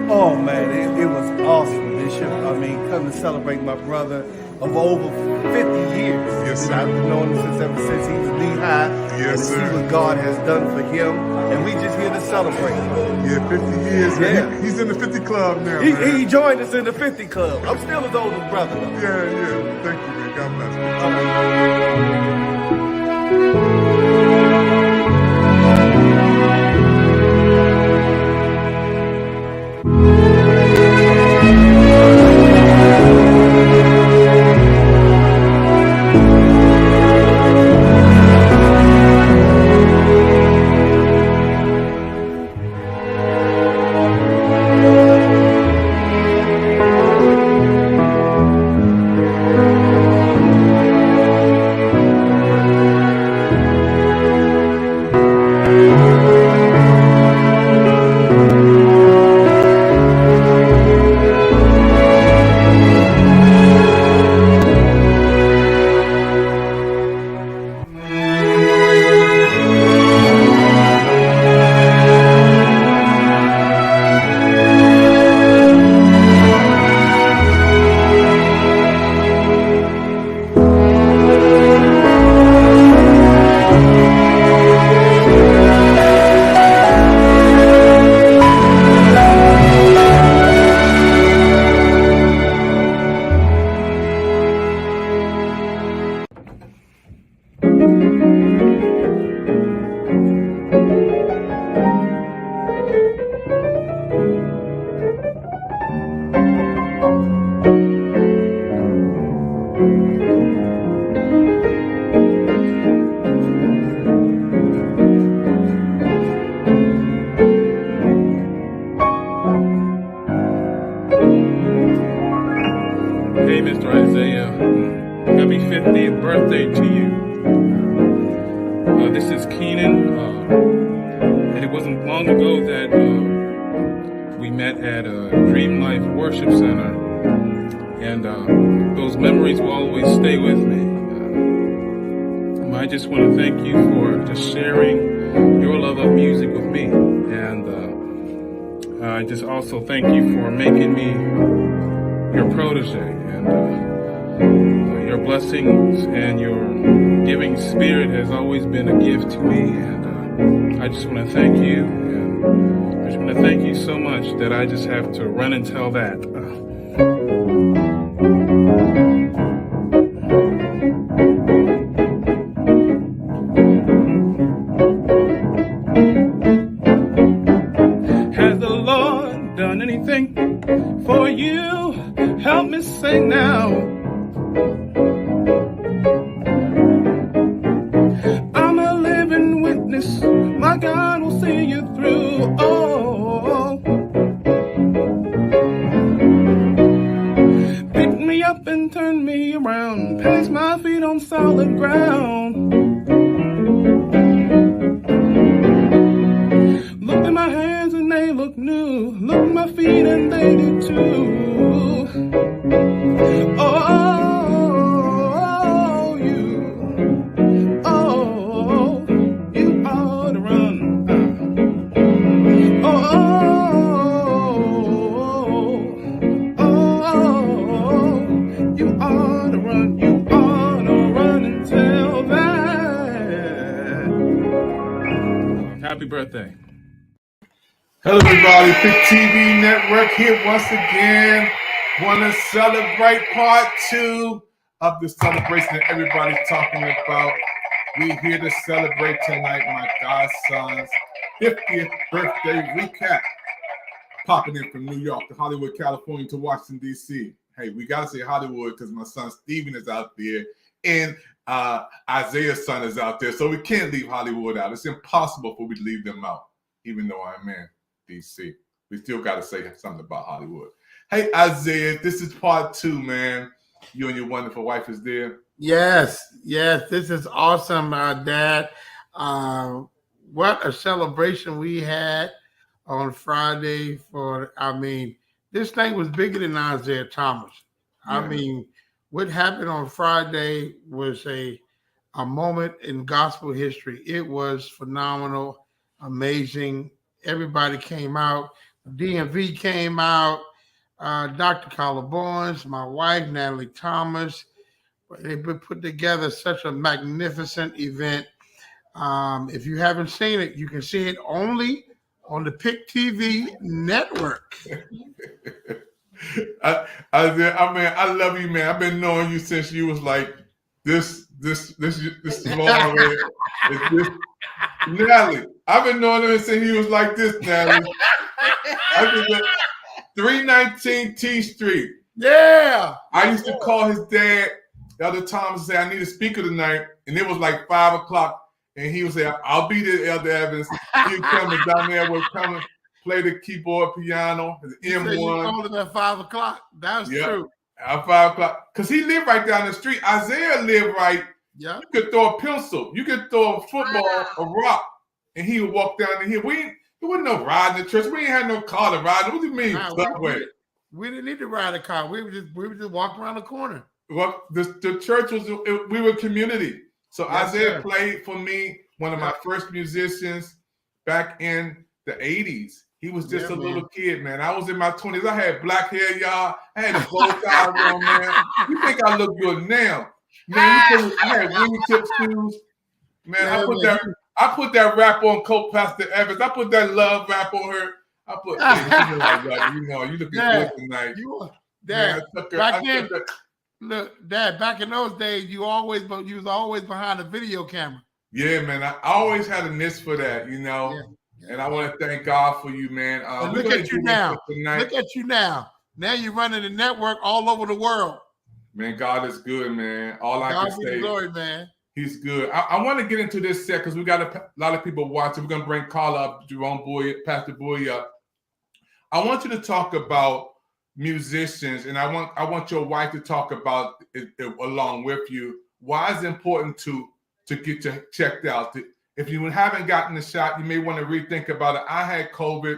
Oh man, it was awesome, Bishop. I mean, come to celebrate my brother of over 50 years. Yes, sir. I've known him ever since he was knee high. Yes, and to sir. see what God has done for him, and we just here to celebrate. Yeah, 50 years. Yeah. He's in the 50 club now, He man. joined us in the 50 club. I'm still his oldest brother, though. Yeah. Thank you, man. God bless you. All right. Hey, Mr. Isaiah, happy 50th birthday to you. This is Keenan, and it wasn't long ago that we met at Dream Life Worship Center, and those memories will always stay with me. I just want to thank you for just sharing your love of music with me, and I just also thank you for making me your protege, and your blessings and your giving spirit has always been a gift to me, and I just want to thank you, and I just want to thank you so much that I just have to run and tell that. Has the Lord done anything for you? Help me sing now. I'm a living witness. My God will see you through. Oh, pick me up and turn me around. Place my feet on solid ground. Look at my hands and they look new. Look at my feet and they do too. You ought to run. You ought to run. You ought to run and tell that. Happy birthday. Hello, everybody. Big TV Network here once again. Want to celebrate part 2 of the celebration that everybody's talking about. We're here to celebrate tonight my godson's 50th birthday recap. Popping in from New York to Hollywood, California to Washington, D.C. Hey, we got to say Hollywood because my son Steven is out there and Isaiah's son is out there. So we can't leave Hollywood out. It's impossible for we to leave them out, even though I'm in D.C. We still got to say something about Hollywood. Hey, Isaiah, this is part 2, man. You and your wonderful wife is there. Yes, this is awesome, Dad. What a celebration we had on Friday this thing was bigger than Isaiah Thomas. Yeah. I mean, what happened on Friday was a moment in gospel history. It was phenomenal, amazing. Everybody came out. DMV came out. Dr. Carla Barnes, my wife, Natalie Thomas. They put together such a magnificent event. If you haven't seen it, you can see it only on the Pick TV network. I love you, man. I've been knowing you since you was like this long. This, Natalie, I've been knowing him since he was like this, Natalie. I think 319 T Street. Yeah. I used to call his dad the other time and say, I need a speaker tonight. And it was like 5 o'clock. And he would say, I'll be there, Elder Evans. He'd come and down there would come and play the keyboard piano, the M1. You called him at 5 o'clock. That's true. At 5 o'clock. Because he lived right down the street. Isaiah lived right. Yeah. You could throw a pencil. You could throw a football, a rock, and he would walk down the hill. There wasn't no ride in the church. We ain't had no car to ride. What do you mean? We didn't need to ride a car. We would just walk around the corner. Well, the church we were a community. So yes, Isaiah played for me, one of my first musicians back in the 80s. He was just a little kid, man. I was in my 20s. I had black hair, y'all. I had a bow tie on, man. You think I look good now? Man, I had wingtip shoes. Man, I put that rap on Coach Pastor Evans. I put that love rap on her. I put, you looking good tonight. Dad, Dad, back in those days, you was always behind a video camera. Yeah, man. I always had a niche for that, Yeah. And I want to thank God for you, man. Look at you now. Look at you now. Now you're running the network all over the world. Man, God is good, man. All I can say. Glory, man. He's good. I want to get into this set because we got a lot of people watching. We're going to bring Carla up, Jerome Boy, Pastor Boy up. I want you to talk about musicians, and I want your wife to talk about it along with you. Why is it important to get you checked out? If you haven't gotten the shot, you may want to rethink about it. I had COVID.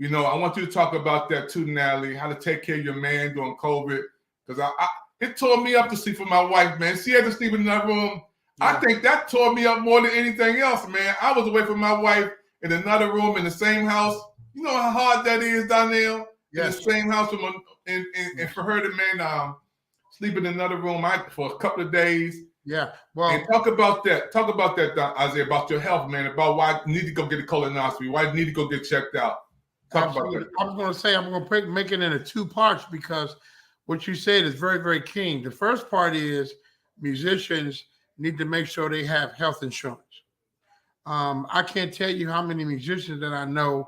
I want you to talk about that too, Natalie, how to take care of your man during COVID. Because it tore me up to sleep with my wife, man. She had to sleep in another room. Yeah. I think that tore me up more than anything else, man. I was away from my wife in another room in the same house. You know how hard that is, Donnell? Yes. In the same house and for her to, sleep in another room for a couple of days. Yeah. Well, and talk about that, Isaiah, about your health, man, about why you need to go get a colonoscopy, why you need to go get checked out. Talk about that. I was going to say, I'm going to make it into 2 parts because what you said is very, very keen. The first part is musicians need to make sure they have health insurance. I can't tell you how many musicians that I know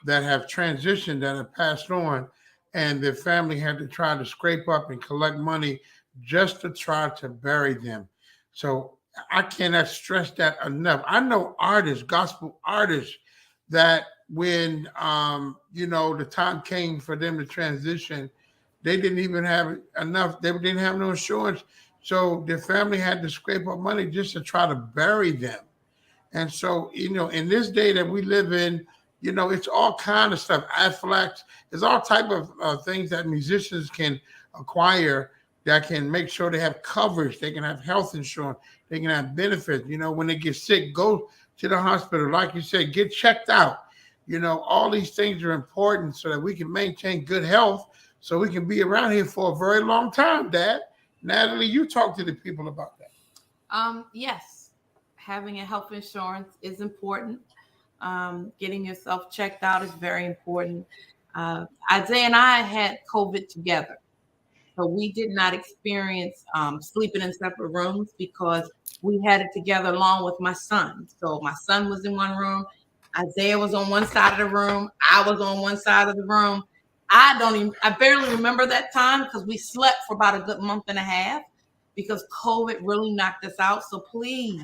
that have transitioned, that have passed on, and their family had to try to scrape up and collect money just to try to bury them. So I cannot stress that enough. I know artists, gospel artists, that when the time came for them to transition, they didn't even have enough. They didn't have no insurance. So their family had to scrape up money just to try to bury them. And so, in this day that we live in, it's all kind of stuff. Afflex, there's all type of things that musicians can acquire that can make sure they have coverage. They can have health insurance. They can have benefits. When they get sick, go to the hospital. Like you said, get checked out. All these things are important so that we can maintain good health so we can be around here for a very long time, Dad. Natalie, you talk to the people about that. Yes. Having a health insurance is important. Getting yourself checked out is very important. Isaiah and I had COVID together. So we did not experience sleeping in separate rooms because we had it together along with my son. So my son was in one room. Isaiah was on one side of the room. I was on one side of the room. I barely remember that time because we slept for about a good month and a half because COVID really knocked us out. So please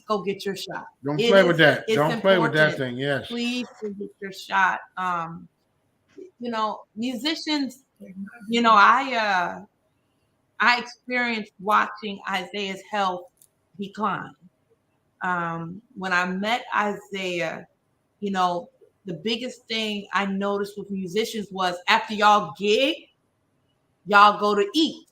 go get your shot. Don't play with that. Don't play with that thing. Yes. Please go get your shot. Musicians, I experienced watching Isaiah's health decline. When I met Isaiah, the biggest thing I noticed with musicians was after y'all gig, y'all go to eat.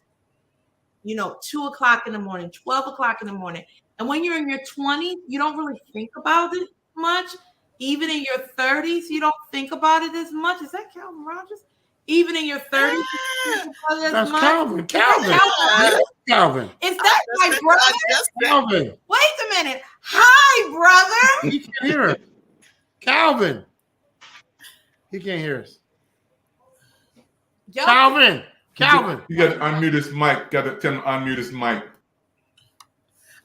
2 o'clock in the morning, 12 o'clock in the morning. And when you're in your 20s, you don't really think about it much. Even in your 30s, you don't think about it as much. Is that Calvin Rogers? Even in your 30s, you don't think about it as That's much. Calvin. Is that Calvin. Is that my brother? Calvin. Wait a minute. Hi, brother. He can't hear us. Calvin. He can't hear us. Yo, Calvin. You got to unmute his mic. Got to tell him to unmute his mic.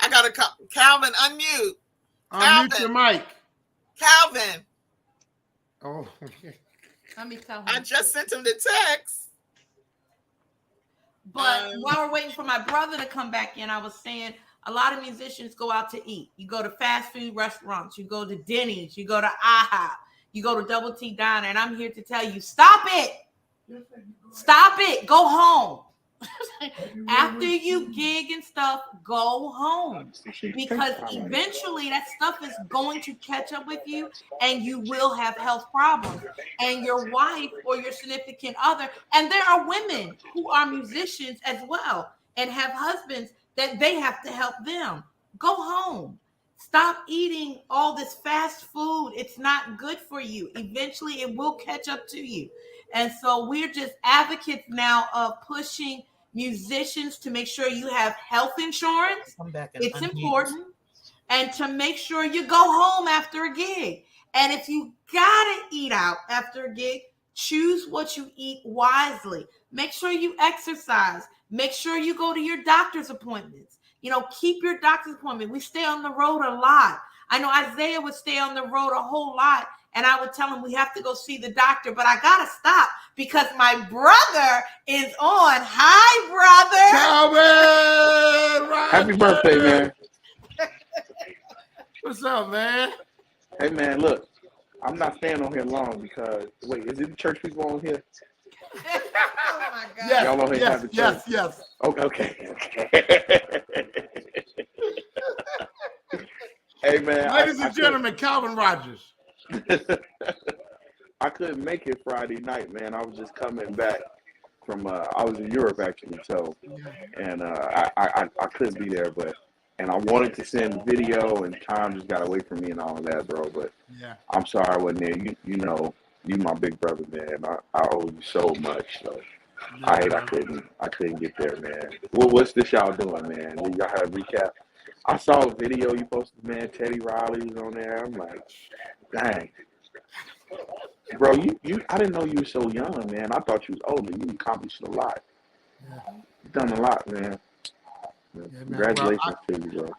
I got to Calvin, unmute. Unmute your mic. Calvin, Oh, let me tell him. I just sent him the text. But while we're waiting for my brother to come back in, I was saying a lot of musicians go out to eat. You go to fast food restaurants, you go to Denny's, you go to IHOP, you go to Double T Diner, and I'm here to tell you, stop it. Stop it. Go home. After you gig and stuff, go home, because eventually that stuff is going to catch up with you and you will have health problems, and your wife or your significant other. And there are women who are musicians as well and have husbands that they have to help them. Go home. Stop eating all this fast food. It's not good for you. Eventually it will catch up to you. And so we're just advocates now of pushing musicians to make sure you have health insurance. It's important. And to make sure you go home after a gig. And if you gotta eat out after a gig, choose what you eat wisely. Make sure you exercise. Make sure you go to your doctor's appointments. You know, keep your doctor's appointment. We stay on the road a lot. I know Isaiah would stay on the road a whole lot, and I would tell him we have to go see the doctor, but I gotta stop because my brother is on. Hi, brother. Calvin. Happy birthday, man. What's up, man? Hey, man, look, I'm not staying on here long because, wait, is it the church people on here? Oh my God. Yes, Y'all on here have the church? yes. Okay. Hey, man. Ladies and gentlemen, Calvin Rogers. I couldn't make it Friday night, man. I was just coming back from, I was in Europe, actually, so, and I couldn't be there, and I wanted to send video, and time just got away from me and all of that, bro, but I'm sorry I wasn't there. You know, you my big brother, man. I owe you so much, so I couldn't get there, man. What's this y'all doing, man? Y'all have a recap? I saw a video you posted, man. Teddy Riley was on there. I'm like, dang. Bro, I didn't know you were so young, man. I thought you was older. You accomplished a lot. You've done a lot, man. Congratulations to you, bro.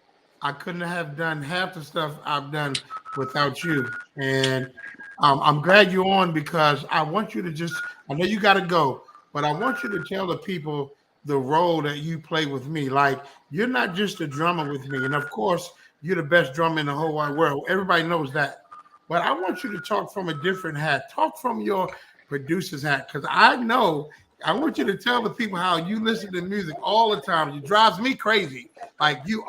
I couldn't have done half the stuff I've done without you. And I'm glad you're on, because I want you to I know you got to go, but I want you to tell the people the role that you play with me. Like, you're not just a drummer with me. And of course, you're the best drummer in the whole wide world. Everybody knows that. But I want you to talk from a different hat. Talk from your producer's hat, because I want you to tell the people how you listen to music all the time. It drives me crazy. Like, you're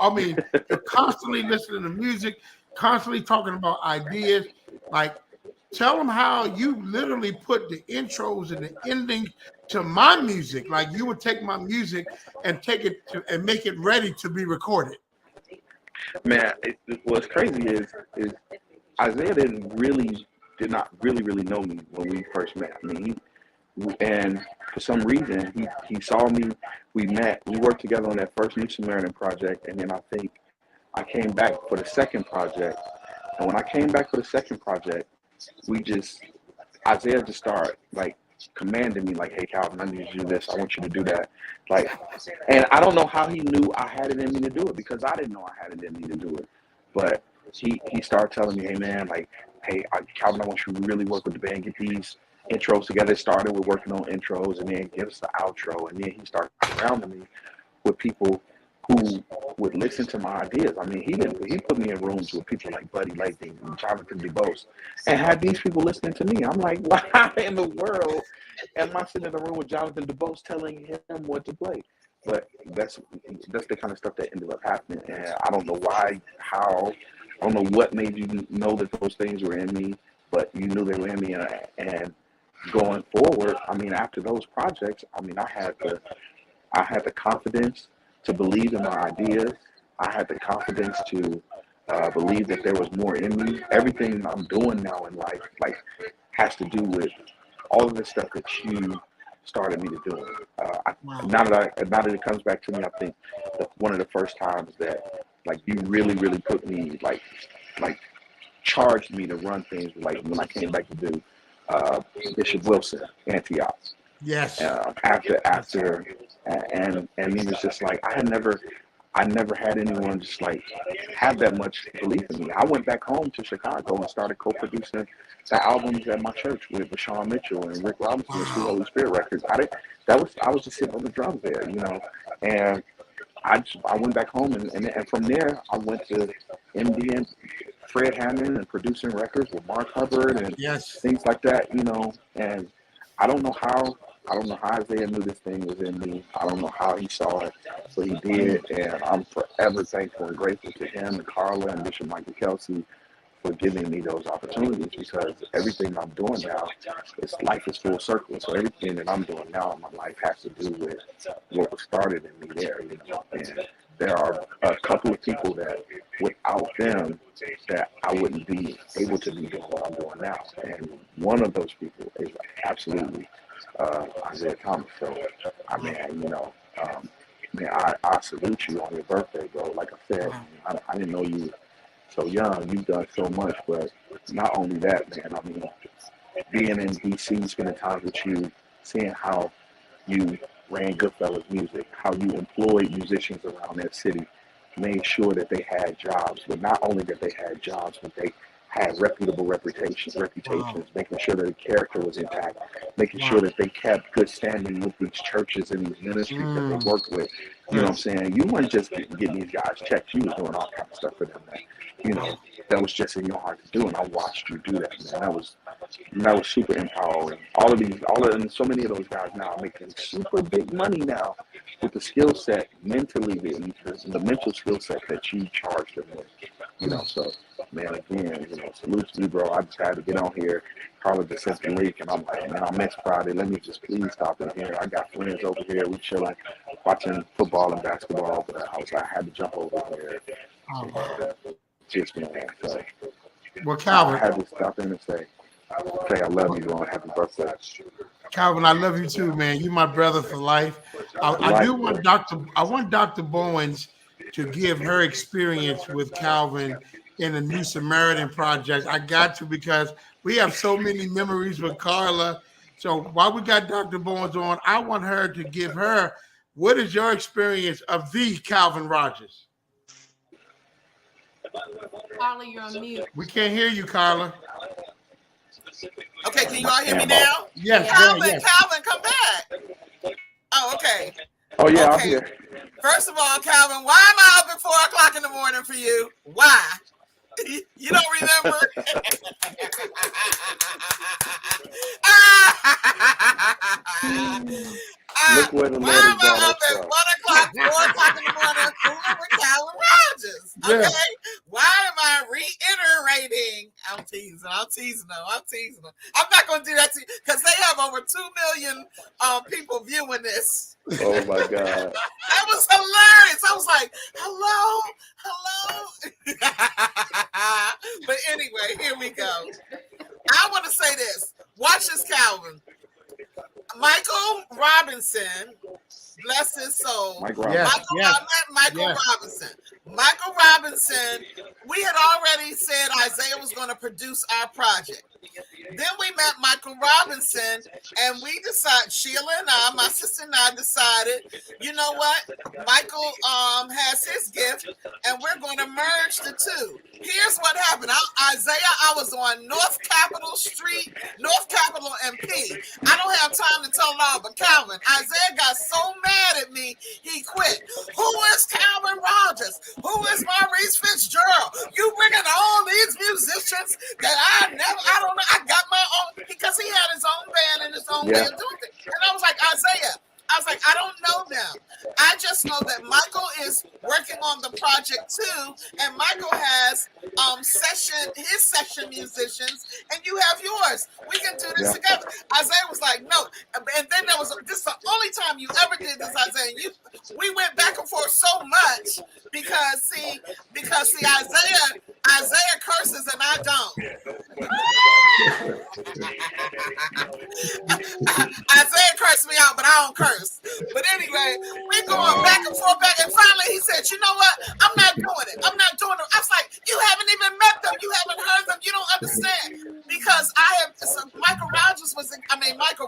constantly listening to music, constantly talking about ideas. Like, tell them how you literally put the intros and the endings to my music. Like, you would take my music and take it and make it ready to be recorded. Man, what's crazy is Isaiah did not really know me when we first met. I mean, and for some reason he saw me. We met. We worked together on that first New Samaritan project, and then I think I came back for the second project. And when I came back for the second project, Isaiah just started like commanding me, like, "Hey, Calvin, I need you to do this. I want you to do that." Like, and I don't know how he knew I had it in me to do it, because I didn't know I had it in me to do it. But he started telling me, "Hey, man, like, hey, Calvin, I want you to really work with the band, get these intros together." It started with working on intros, and then give us the outro, and then he started surrounding me with people who would listen to my ideas. I mean, he put me in rooms with people like Buddy Latham and Jonathan DeBose, and had these people listening to me. I'm like, why in the world am I sitting in a room with Jonathan DeBose telling him what to play? But that's the kind of stuff that ended up happening, and I don't know why, how. I don't know what made you know that those things were in me, but you knew they were in me. And going forward, I mean, after those projects, I mean, I had the confidence to believe in my ideas. I had the confidence to believed that there was more in me. Everything I'm doing now in life, like, has to do with all of the stuff that you started me to do. Now that it comes back to me, I think that one of the first times that, like, you really, really put me, like charged me to run things, like when I came back to do Bishop Wilson, Antioch. Yes. After, and he was just like, I never had anyone just like have that much belief in me. I went back home to Chicago and started co-producing the albums at my church with Vashawn Mitchell and Rick Robinson and Sweet Holy Spirit Records. I was just sitting on the drums there, and I went back home and from there I went to MD and Fred Hammond and producing records with Mark Hubbard and things like that, and I don't know how Isaiah knew this thing was in me. I don't know how he saw it, but he did, and I'm forever thankful and grateful to him and Carla and Bishop Michael Kelsey for giving me those opportunities, because everything I'm doing now, life is full circle. So everything that I'm doing now in my life has to do with what was started in me there, and there are a couple of people that without them that I wouldn't be able to be doing what I'm doing now. And one of those people is absolutely Isaiah Thomas. So, I salute you on your birthday, bro. Like I said, I didn't know you so young. You've done so much, but not only that, man. I mean, being in DC, spending time with you, seeing how you ran Goodfellas Music, how you employed musicians around that city, made sure that they had jobs, but not only that they had jobs, but they had reputable reputations, making sure that the character was intact, making sure that they kept good standing with these churches and these ministries that they worked with. You know what I'm saying? You weren't just getting these guys checks. You was doing all kinds of stuff for them that was just in your heart to do. And I watched you do that, man. That was super empowering. And so many of those guys now are making super big money now with the skill set mentally, the mental skill set that you charged them with. So, man, again, salute to you, bro. I just had to get on here. Carla just sent the link, and I'm like, man, I'm next Friday. Let me just please stop in here. I got friends over here. We chilling, watching football and basketball over the house. I had to jump over here. Just, man. So, well, Calvin, I had to stop in and say I love you, bro. Happy birthday. Calvin, I love you too, man. You my brother for life. I want Dr. Bowens to give her experience with Calvin in the New Samaritan Project. I got to, because we have so many memories with Carla. So while we got Dr. Bowens on, I want her to give her, what is your experience of the Calvin Rogers? Carla, you're on mute. We can't hear you, Carla. Okay, can you all hear me now? Yes, Calvin, come back. Oh, okay. Oh, yeah, okay. I'm here. First of all, Calvin, why am I up at 4 o'clock in the morning for you? Why? You don't remember? Look where the why Lord am I brought up us at from. 1 o'clock, 4 o'clock in the morning fooling with Calvin Rogers? Okay? Yeah. Why am I reiterating? I'm teasing them. I'm not going to do that to you, because they have over 2 million people viewing this. Oh, my God. That was hilarious. I was like, hello. But anyway, here we go. I want to say this. Watch this, Calvin. Michael Robinson, bless his soul. Mike Michael Robinson. Michael Robinson, we had already said Isaiah was going to produce our project. Then we met Michael Robinson, and we decided, Sheila and I, my sister and I decided, you know what? Michael has his gift, and we're going to merge the two. Here's what happened. Isaiah, I was on North Capitol Street, North Capitol and P. I don't have time to tell it all, but Calvin, Isaiah got so mad at me, he quit. Who is Calvin Rogers? Who is Maurice Fitzgerald? You bringing all these musicians that I don't know. I got my own, because he had his own band and his own way of doing things. And I was like, Isaiah, I don't know them. I just know that Michael is working on the project too, and Michael has his session musicians, and you have yours. We can do this together. Isaiah was like, no. And then this is the only time you ever did this, Isaiah. We went back and forth so much because Isaiah Isaiah curses and I don't. Isaiah cursed me out, but I don't curse. But anyway, we're going back and forth, and finally he said, "You know what? I'm not doing it. I'm not doing it." I was like, "You haven't even met them. You haven't heard them. You don't understand." Because Michael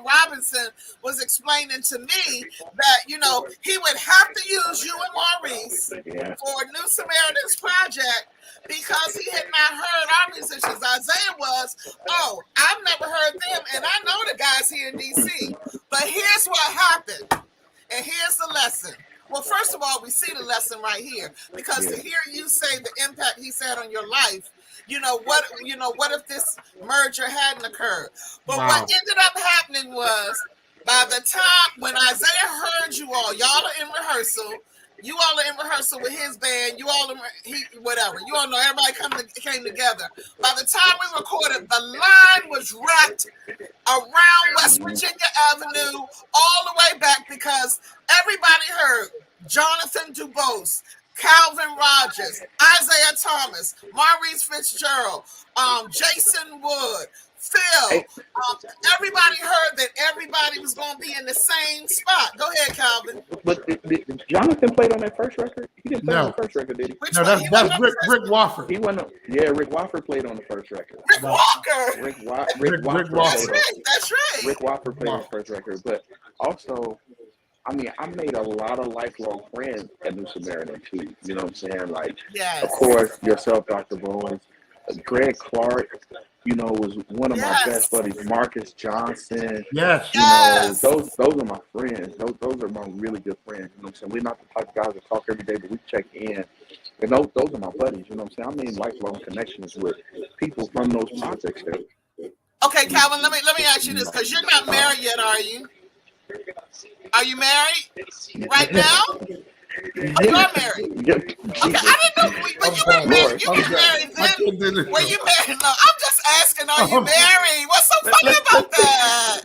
Robinson was explaining to me that, he would have to use you and Maurice for New Samaritan's project because he had not heard our musicians. Isaiah was, I've never heard them, and I know the guys here in DC. But here's what happened, and here's the lesson. Well, first of all, we see the lesson right here, because to hear you say the impact he's had on your life, what if this merger hadn't occurred? But what ended up happening was, by the time when Isaiah heard you all are in rehearsal. You all are in rehearsal with his band. You all, whatever. You all know everybody came together. By the time we recorded, the line was wrapped around West Virginia Avenue all the way back, because everybody heard Jonathan Dubose, Calvin Rogers, Isaiah Thomas, Maurice Fitzgerald, Jason Wood, Phil. Everybody heard that everybody was going to be in the same spot. Go ahead, Calvin. But did Jonathan played on that first record? He didn't play on the first record, did he? No, that's Rick Wofford. He went. Yeah, Rick Wofford played on the first record. Rick Walker. Rick Wofford. That's right. Rick Wofford played on the first record, but also, I made a lot of lifelong friends at New Samaritan too. You know what I'm saying? Like, of course, yourself, Dr. Bowen, Greg Clark. Was one of my best buddies. Marcus Johnson. Those are my friends. Those are my really good friends. You know what I'm saying? We're not the type of guys that talk every day, but we check in. And those are my buddies. You know what I'm saying? I made lifelong connections with people from those projects there. Okay, Calvin, let me ask you this, because you're not married yet, are you? Are you married right now? Oh, you are married. Okay, I didn't know. But you were married. You were married then. Were you married? No, I'm just asking. Are you married? What's so funny about that?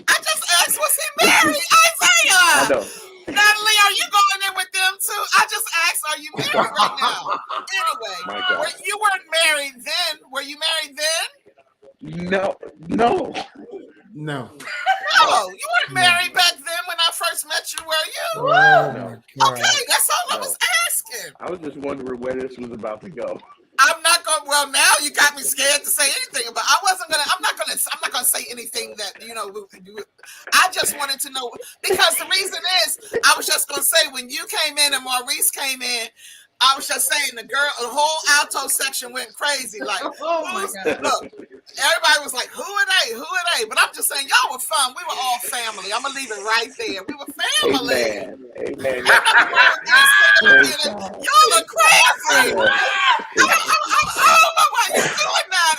I just asked. Was he married, Isaiah? I know. Natalie, are you going in with them too? I just asked. Are you married right now? Anyway, you weren't married then. Were you married then? No. No, you weren't married back then when I first met you, were you? No. Okay, that's all I was asking. I was just wondering where this was about to go. I'm not going. Well, now you got me scared to say anything about. I'm not gonna say anything that I just wanted to know, because the reason is I was just gonna say, when you came in and Maurice came in, I was just saying the whole alto section went crazy. Like, oh my God. Look, everybody was like, who are they? Who are they? But I'm just saying, y'all were fun. We were all family. I'm going to leave it right there. We were family. Amen. Y'all are crazy. I don't know why you're doing that,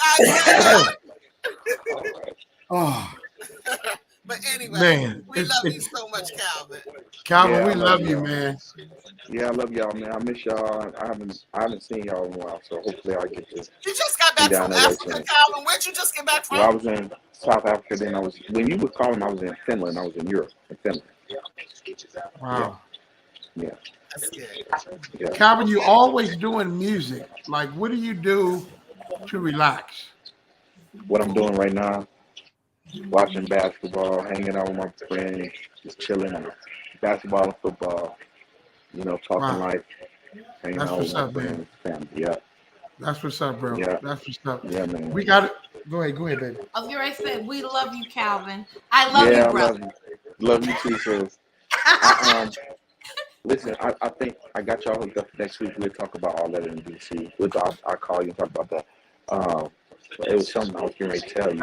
Oh, but anyway, man, we love you so much, Calvin. Calvin, we love you, man. Yeah, I love y'all, man. I miss y'all. I haven't seen y'all in a while, so hopefully I get to. You just got back from Africa, Calvin. Where'd you just get back from? Well, I was in South Africa. Then when you were calling, I was in Finland. I was in Europe, in Finland. Wow. Yeah. That's good. Yeah. Calvin, you always doing music. Like, what do you do to relax? What I'm doing right now, watching basketball, hanging out with my friends, just chilling, basketball and football. Talking life, hanging out with my friends, family. Yeah. That's what's up, bro. Yeah. That's what's up. Yeah, man. We got it. Go ahead, baby. I was going to say, we love you, Calvin. I love you, brother. Love you too, sis. Listen, I think I got y'all hooked up next week. We'll talk about all that in DC. I'll call you and talk about that. It was something I was getting ready to tell you.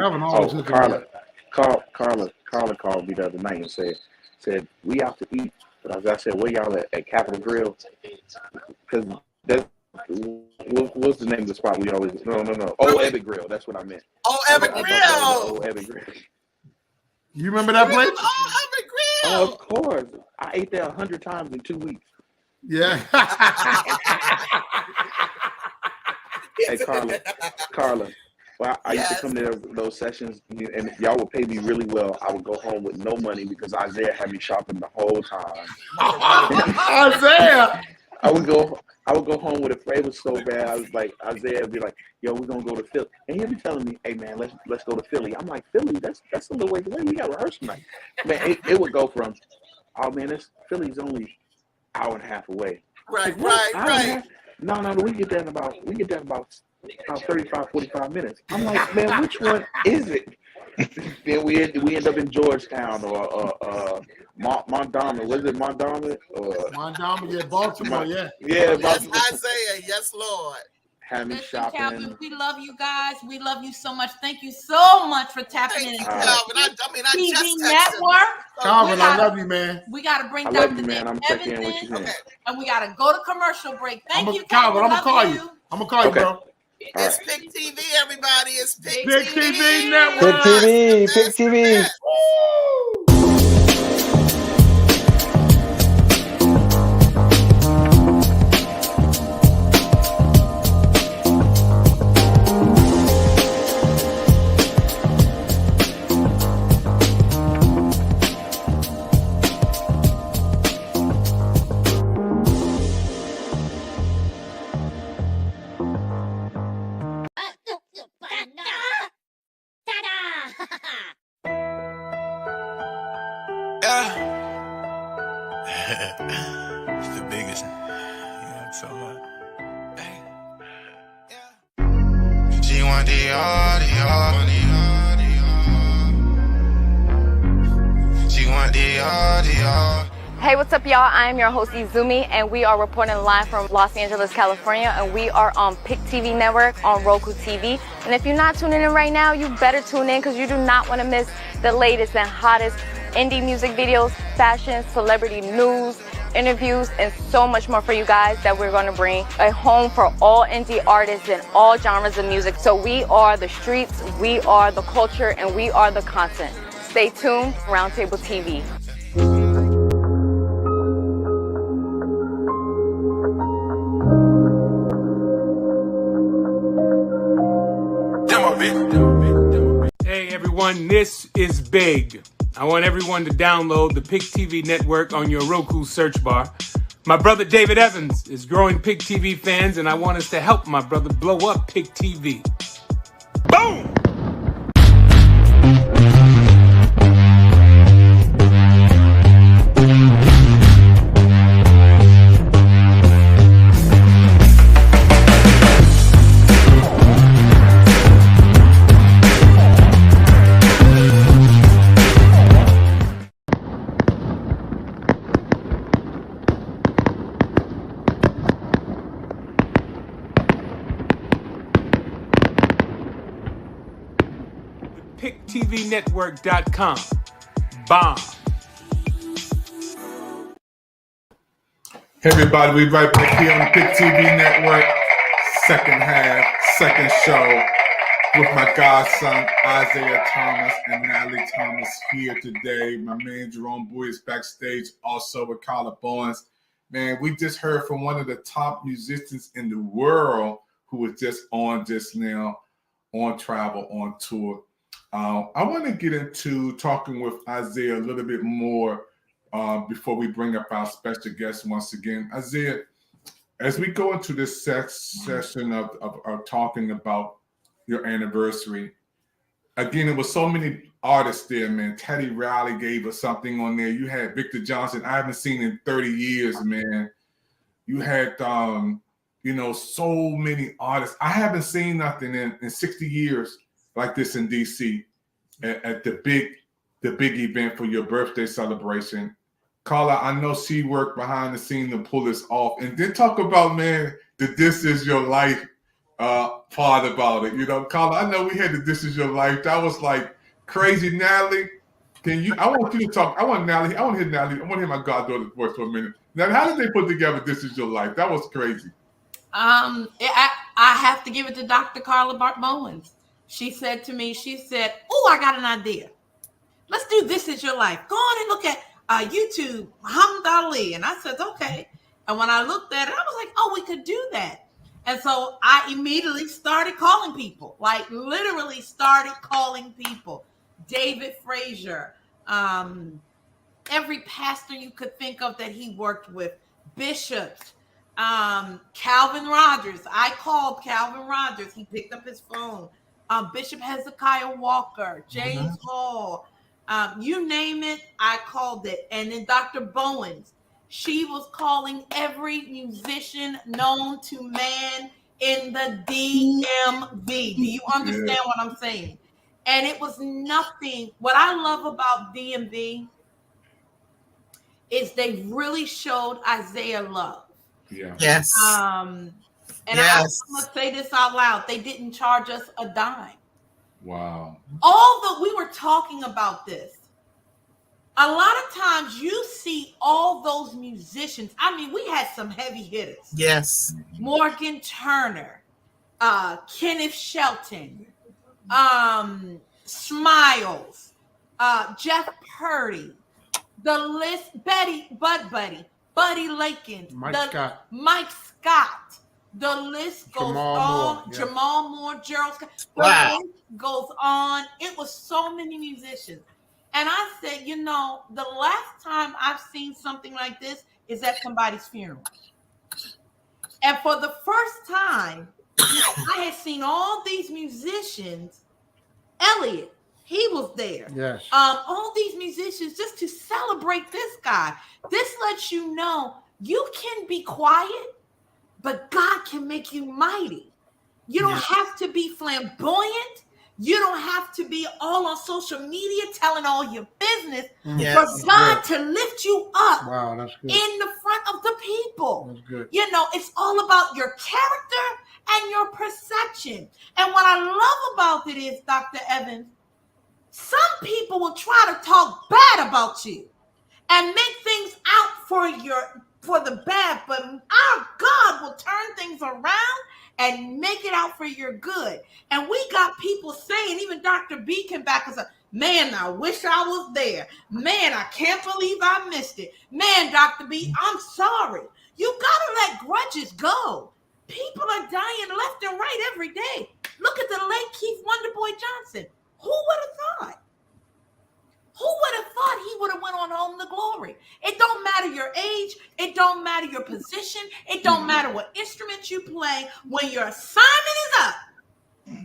Carla called me the other night and said we out to eat. But as I said, where y'all at Capitol Grill? Because what's the name of the spot we always? No. Oh, Ebbet Grill. That's what I meant. Oh, Ebbet Grill. Oh, Ebbet Grill. You remember that place? Oh, Ebbet Grill. Oh, of course. I ate there 100 times in 2 weeks. Yeah. Hey, Carla. Well, I used to come to those sessions, and y'all would pay me really well. I would go home with no money because Isaiah had me shopping the whole time. Isaiah! I would go I would go home with a It was so bad. I was like, Isaiah would be like, "Yo, we're gonna go to Philly," and he'll be telling me, "Hey man, let's go to Philly." I'm like, "Philly? That's a little ways away. We got rehearsal tonight." Man, it would go from, "Oh man, Philly's only hour and a half away." Right, Like, what? right. No, we get that in about 35, 45 minutes. I'm like, man, which one is it? Then we end up in Georgetown or Montgomery. Was it Montgomery? Montgomery, yeah, Baltimore, yeah. Yeah, Yes, Isaiah. Yes, Lord. had me Listen, shopping. Calvin, we love you guys. We love you so much. Thank you so much for tapping Thank in. you, Calvin. I TV just texted. Network. Calvin, I love you, man. We got to bring I love Dr. you, man. Dave I'm checking in Evans with you, in, man. Okay. and we got to go to commercial break. Thank you, Calvin, I'm Love gonna call you. I'm gonna call you, Okay. bro. It's Pick TV, everybody. It's Pick Big TV. TV Network. Pick TV, Yes, Pick TV. yes. It's the biggest. You know what I'm talking about? Hey. She want the She want the Hey, what's up, y'all? I am your host, Izumi, and we are reporting live from Los Angeles, California, and we are on Pick TV Network on Roku TV. And if you're not tuning in right now, you better tune in because you do not want to miss the latest and hottest indie music videos, fashion, celebrity news, interviews, and so much more for you guys that we're going to bring a home for all indie artists and all genres of music. So we are the streets, we are the culture, and we are the content. Stay tuned, Roundtable TV. Hey everyone, this is big. I want everyone to download the Pick TV network on your Roku search bar. My brother David Evans is growing Pick TV fans, and I want us to help my brother blow up Pick TV. Boom! PickTVNetwork.com. Bomb. Hey everybody, we right back here on the Pick TV Network, second half, second show, with my godson Isaiah Thomas and Natalie Thomas here today. My man Jerome Bowie is backstage, also with Carla Barnes. Man, we just heard from one of the top musicians in the world who was just now, on travel, on tour. I want to get into talking with Isaiah a little bit more before we bring up our special guest once again. Isaiah, as we go into this session of talking about your anniversary, again, it was so many artists there, man. Teddy Riley gave us something on there. You had Victor Johnson, I haven't seen in 30 years, man. You had, so many artists. I haven't seen nothing in 60 years like this in DC at the big event for your birthday celebration. Carla, I know she worked behind the scene to pull this off. And then talk about, man, the This Is Your Life part about it. Carla, I know we had the This Is Your Life. That was like crazy. Natalie, I want you to talk. I want to hear Natalie. I want to hear my goddaughter's voice for a minute. Now, how did they put together This Is Your Life? That was crazy. I have to give it to Dr. Carla Bowens. She said to me, "Oh, I got an idea. Let's do This Is Your Life. Go on and look at YouTube, Muhammad Ali." And I said, okay. And when I looked at it, I was like, oh, we could do that. And so I immediately started calling people, like literally started calling people. David Frazier, every pastor you could think of that he worked with, bishops, Calvin Rogers. I called Calvin Rogers. He picked up his phone. Bishop Hezekiah Walker, James Hall, you name it, I called it. And then Dr. Bowens, she was calling every musician known to man in the DMV. Do you understand what I'm saying? And it was nothing. What I love about DMV is they really showed Isaiah love. Yeah. Yes. And I'm gonna say this out loud. They didn't charge us a dime. Wow. Although we were talking about this, a lot of times you see all those musicians. I mean, we had some heavy hitters. Yes. Morgan Turner, Kenneth Shelton, Smiles, Jeff Purdy, the list, Buddy Lakin, Mike Scott. The list goes on. Jamal Moore, Gerald Scott. The list goes on. It was so many musicians. And I said, you know, the last time I've seen something like this is at somebody's funeral. And for the first time, I had seen all these musicians. Elliot, he was there. Yes. All these musicians just to celebrate this guy. This lets you know you can be quiet, but God can make you mighty. You don't have to be flamboyant. You don't have to be all on social media telling all your business for God to lift you up that's good. in the front of the people. That's good. You know, it's all about your character and your perception. And what I love about it is, Dr. Evans, some people will try to talk bad about you and make things out for the bad, but our God will turn things around and make it out for your good. And we got people saying, even Dr. B came back and said, man, I wish I was there. Man, I can't believe I missed it. Man, Dr. B, I'm sorry. You gotta let grudges go. People are dying left and right every day. Look at the late Keith Wonderboy Johnson. Who would have thought? Who would have thought he would have went on home to glory? It don't matter your age. It don't matter your position. It don't matter what instrument you play. When your assignment is up,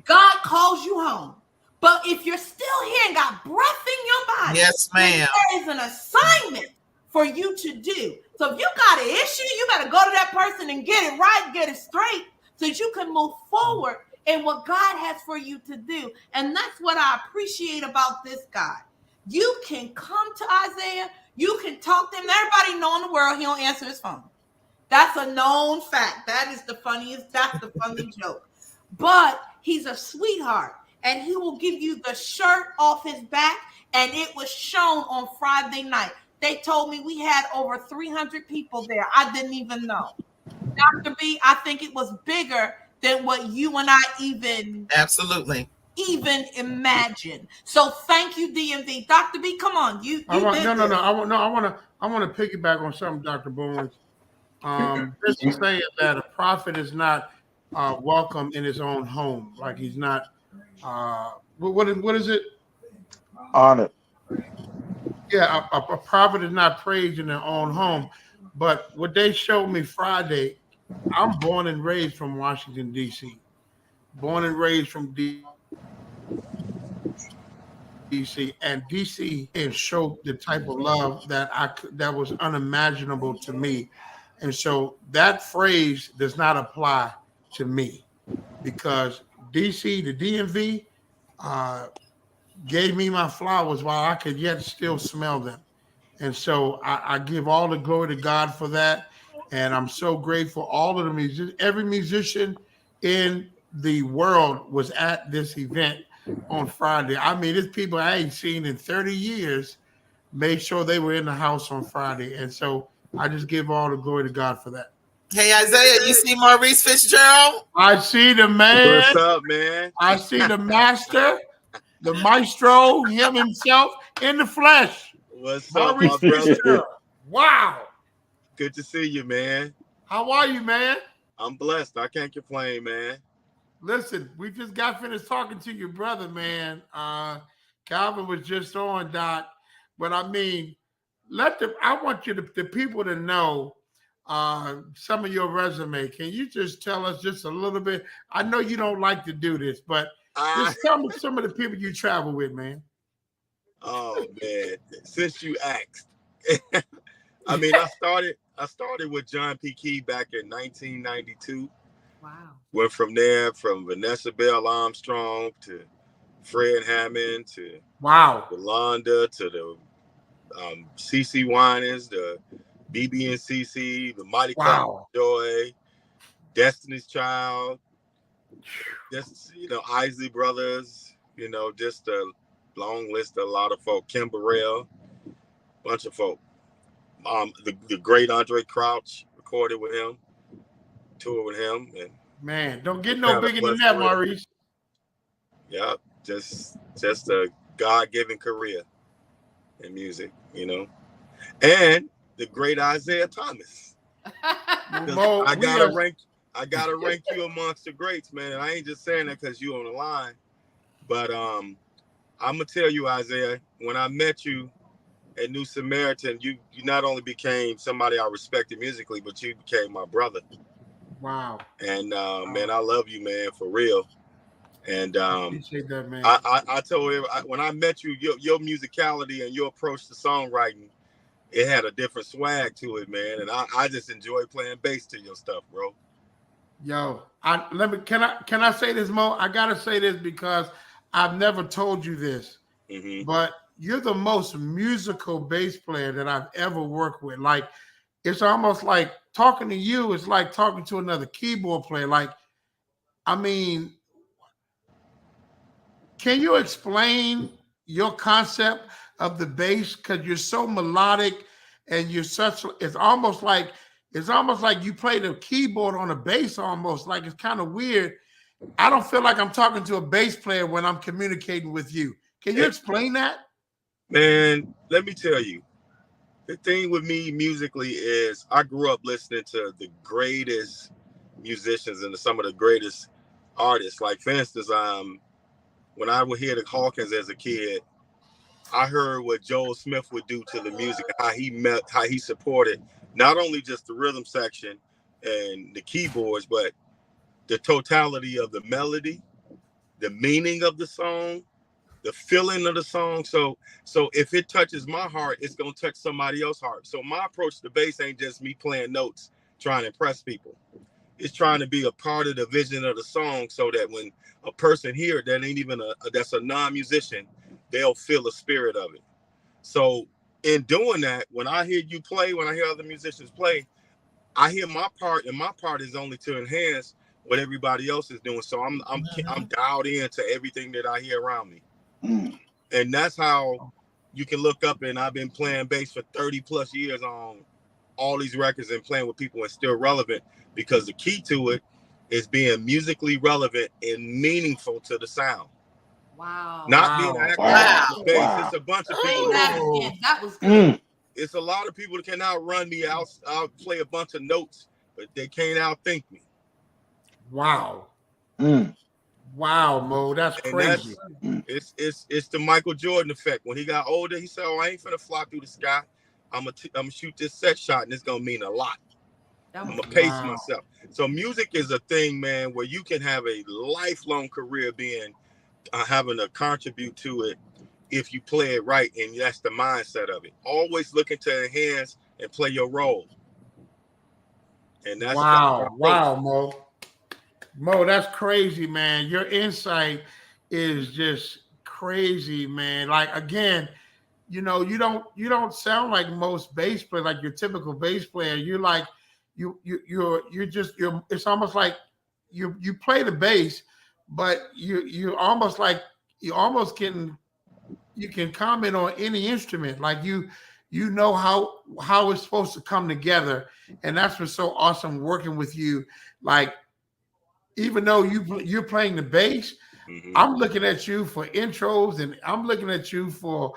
God calls you home. But if you're still here and got breath in your body, yes, ma'am, there is an assignment for you to do. So if you got an issue, you got to go to that person and get it right, get it straight, so that you can move forward in what God has for you to do. And that's what I appreciate about this guy. You can come to Isaiah. You can talk to him. Everybody know in the world he don't answer his phone. That's a known fact. That is the funniest. That's the funny joke. But he's a sweetheart, and he will give you the shirt off his back. And it was shown on Friday night. They told me we had over 300 people there. I didn't even know. Dr. B, I think it was bigger than what you and I even imagine. So thank you, DMV. Dr. B, come on. I want to piggyback on something, Dr. Bowens. This is saying that a prophet is not welcome in his own home. Like he's not what is it? Honored. Yeah, a prophet is not praised in their own home. But what they showed me Friday, I'm born and raised from Washington, D.C. Born and raised from DC, and DC and showed the type of love that was unimaginable to me. And so that phrase does not apply to me, because DC, the DMV, gave me my flowers while I could yet still smell them. And so I give all the glory to God for that. And I'm so grateful. All of the musicians, every musician in the world was at this event on Friday. I mean, it's people I ain't seen in 30 years made sure they were in the house on Friday. And so I just give all the glory to God for that. Hey, Isaiah, you see Maurice Fitzgerald? I see the man. What's up, man? I see the master, the maestro, him himself in the flesh. What's up, Maurice my brother? Fitzgerald. Wow. Good to see you, man. How are you, man? I'm blessed. I can't complain, man. Listen, we just got finished talking to your brother, man. Calvin was just on, Doc. But I mean, I want the people to know some of your resume. Can you just tell us just a little bit? I know you don't like to do this, but just tell me some of the people you travel with, man. Oh man, since you asked, I mean, I started with John P. Key back in 1992. Wow. Went from there, from Vanessa Bell Armstrong to Fred Hammond to Yolanda to the CeCe Winans, the BB and CeCe, the Mighty Cloud Joy, Destiny's Child, just Isley Brothers, just a long list of a lot of folk. Kim Burrell, bunch of folk. The great Andre Crouch, recorded with him, toured with him, and man, don't get no bigger than that, Maurice. Yeah, just a God-given career in music, and the great Isaiah Thomas. I gotta rank you amongst the greats, man. And I ain't just saying that because you on the line, but I'm gonna tell you, Isaiah, when I met you at New Samaritan, you not only became somebody I respected musically, but you became my brother. Wow. And man, I love you, man, for real. And I appreciate that, man. I told him when I met you, your musicality and your approach to songwriting, it had a different swag to it, man. And I just enjoy playing bass to your stuff, bro. Yo, can I say this, Mo? I gotta say this because I've never told you this, but you're the most musical bass player that I've ever worked with. Like, it's almost like talking to you is like talking to another keyboard player. Like, I mean, can you explain your concept of the bass? Because you're so melodic and you're such, it's almost like you play the keyboard on a bass almost. Like, it's kind of weird. I don't feel like I'm talking to a bass player when I'm communicating with you. Can you explain that? Man, let me tell you, the thing with me musically is I grew up listening to the greatest musicians and some of the greatest artists. Like, for instance, when I would hear the Hawkins as a kid, I heard what Joel Smith would do to the music, how he supported not only just the rhythm section and the keyboards, but the totality of the melody, the meaning of the song, the feeling of the song. So if it touches my heart, it's gonna touch somebody else's heart. So my approach to bass ain't just me playing notes, trying to impress people. It's trying to be a part of the vision of the song, so that when a person hear it, that ain't even that's a non-musician, they'll feel the spirit of it. So in doing that, when I hear you play, when I hear other musicians play, I hear my part, and my part is only to enhance what everybody else is doing. So I'm dialed into everything that I hear around me. And that's how you can look up, and I've been playing bass for 30 plus years on all these records and playing with people and still relevant, because the key to it is being musically relevant and meaningful to the sound. Wow. Not being an actor on the bass. It's a bunch of people. That was good. It's a lot of people that can outrun me. I'll play a bunch of notes, but they can't outthink me. Wow. Wow, Mo, that's crazy. It's the Michael Jordan effect. When he got older, he said, "Oh, I ain't finna fly through the sky. I'm gonna shoot this set shot, and it's gonna mean a lot. I'm gonna pace myself." So music is a thing, man, where you can have a lifelong career being having to contribute to it if you play it right, and that's the mindset of it. Always looking to enhance and play your role. And that's wow, Mo. Mo, that's crazy, man. Your insight is just crazy, man. Like, again, you don't sound like most bass players, like your typical bass player. You're like, it's almost like you play the bass, but you can comment on any instrument. Like you know how it's supposed to come together. And that's what's so awesome working with you. Like, even though you're playing the bass, I'm looking at you for intros, and I'm looking at you for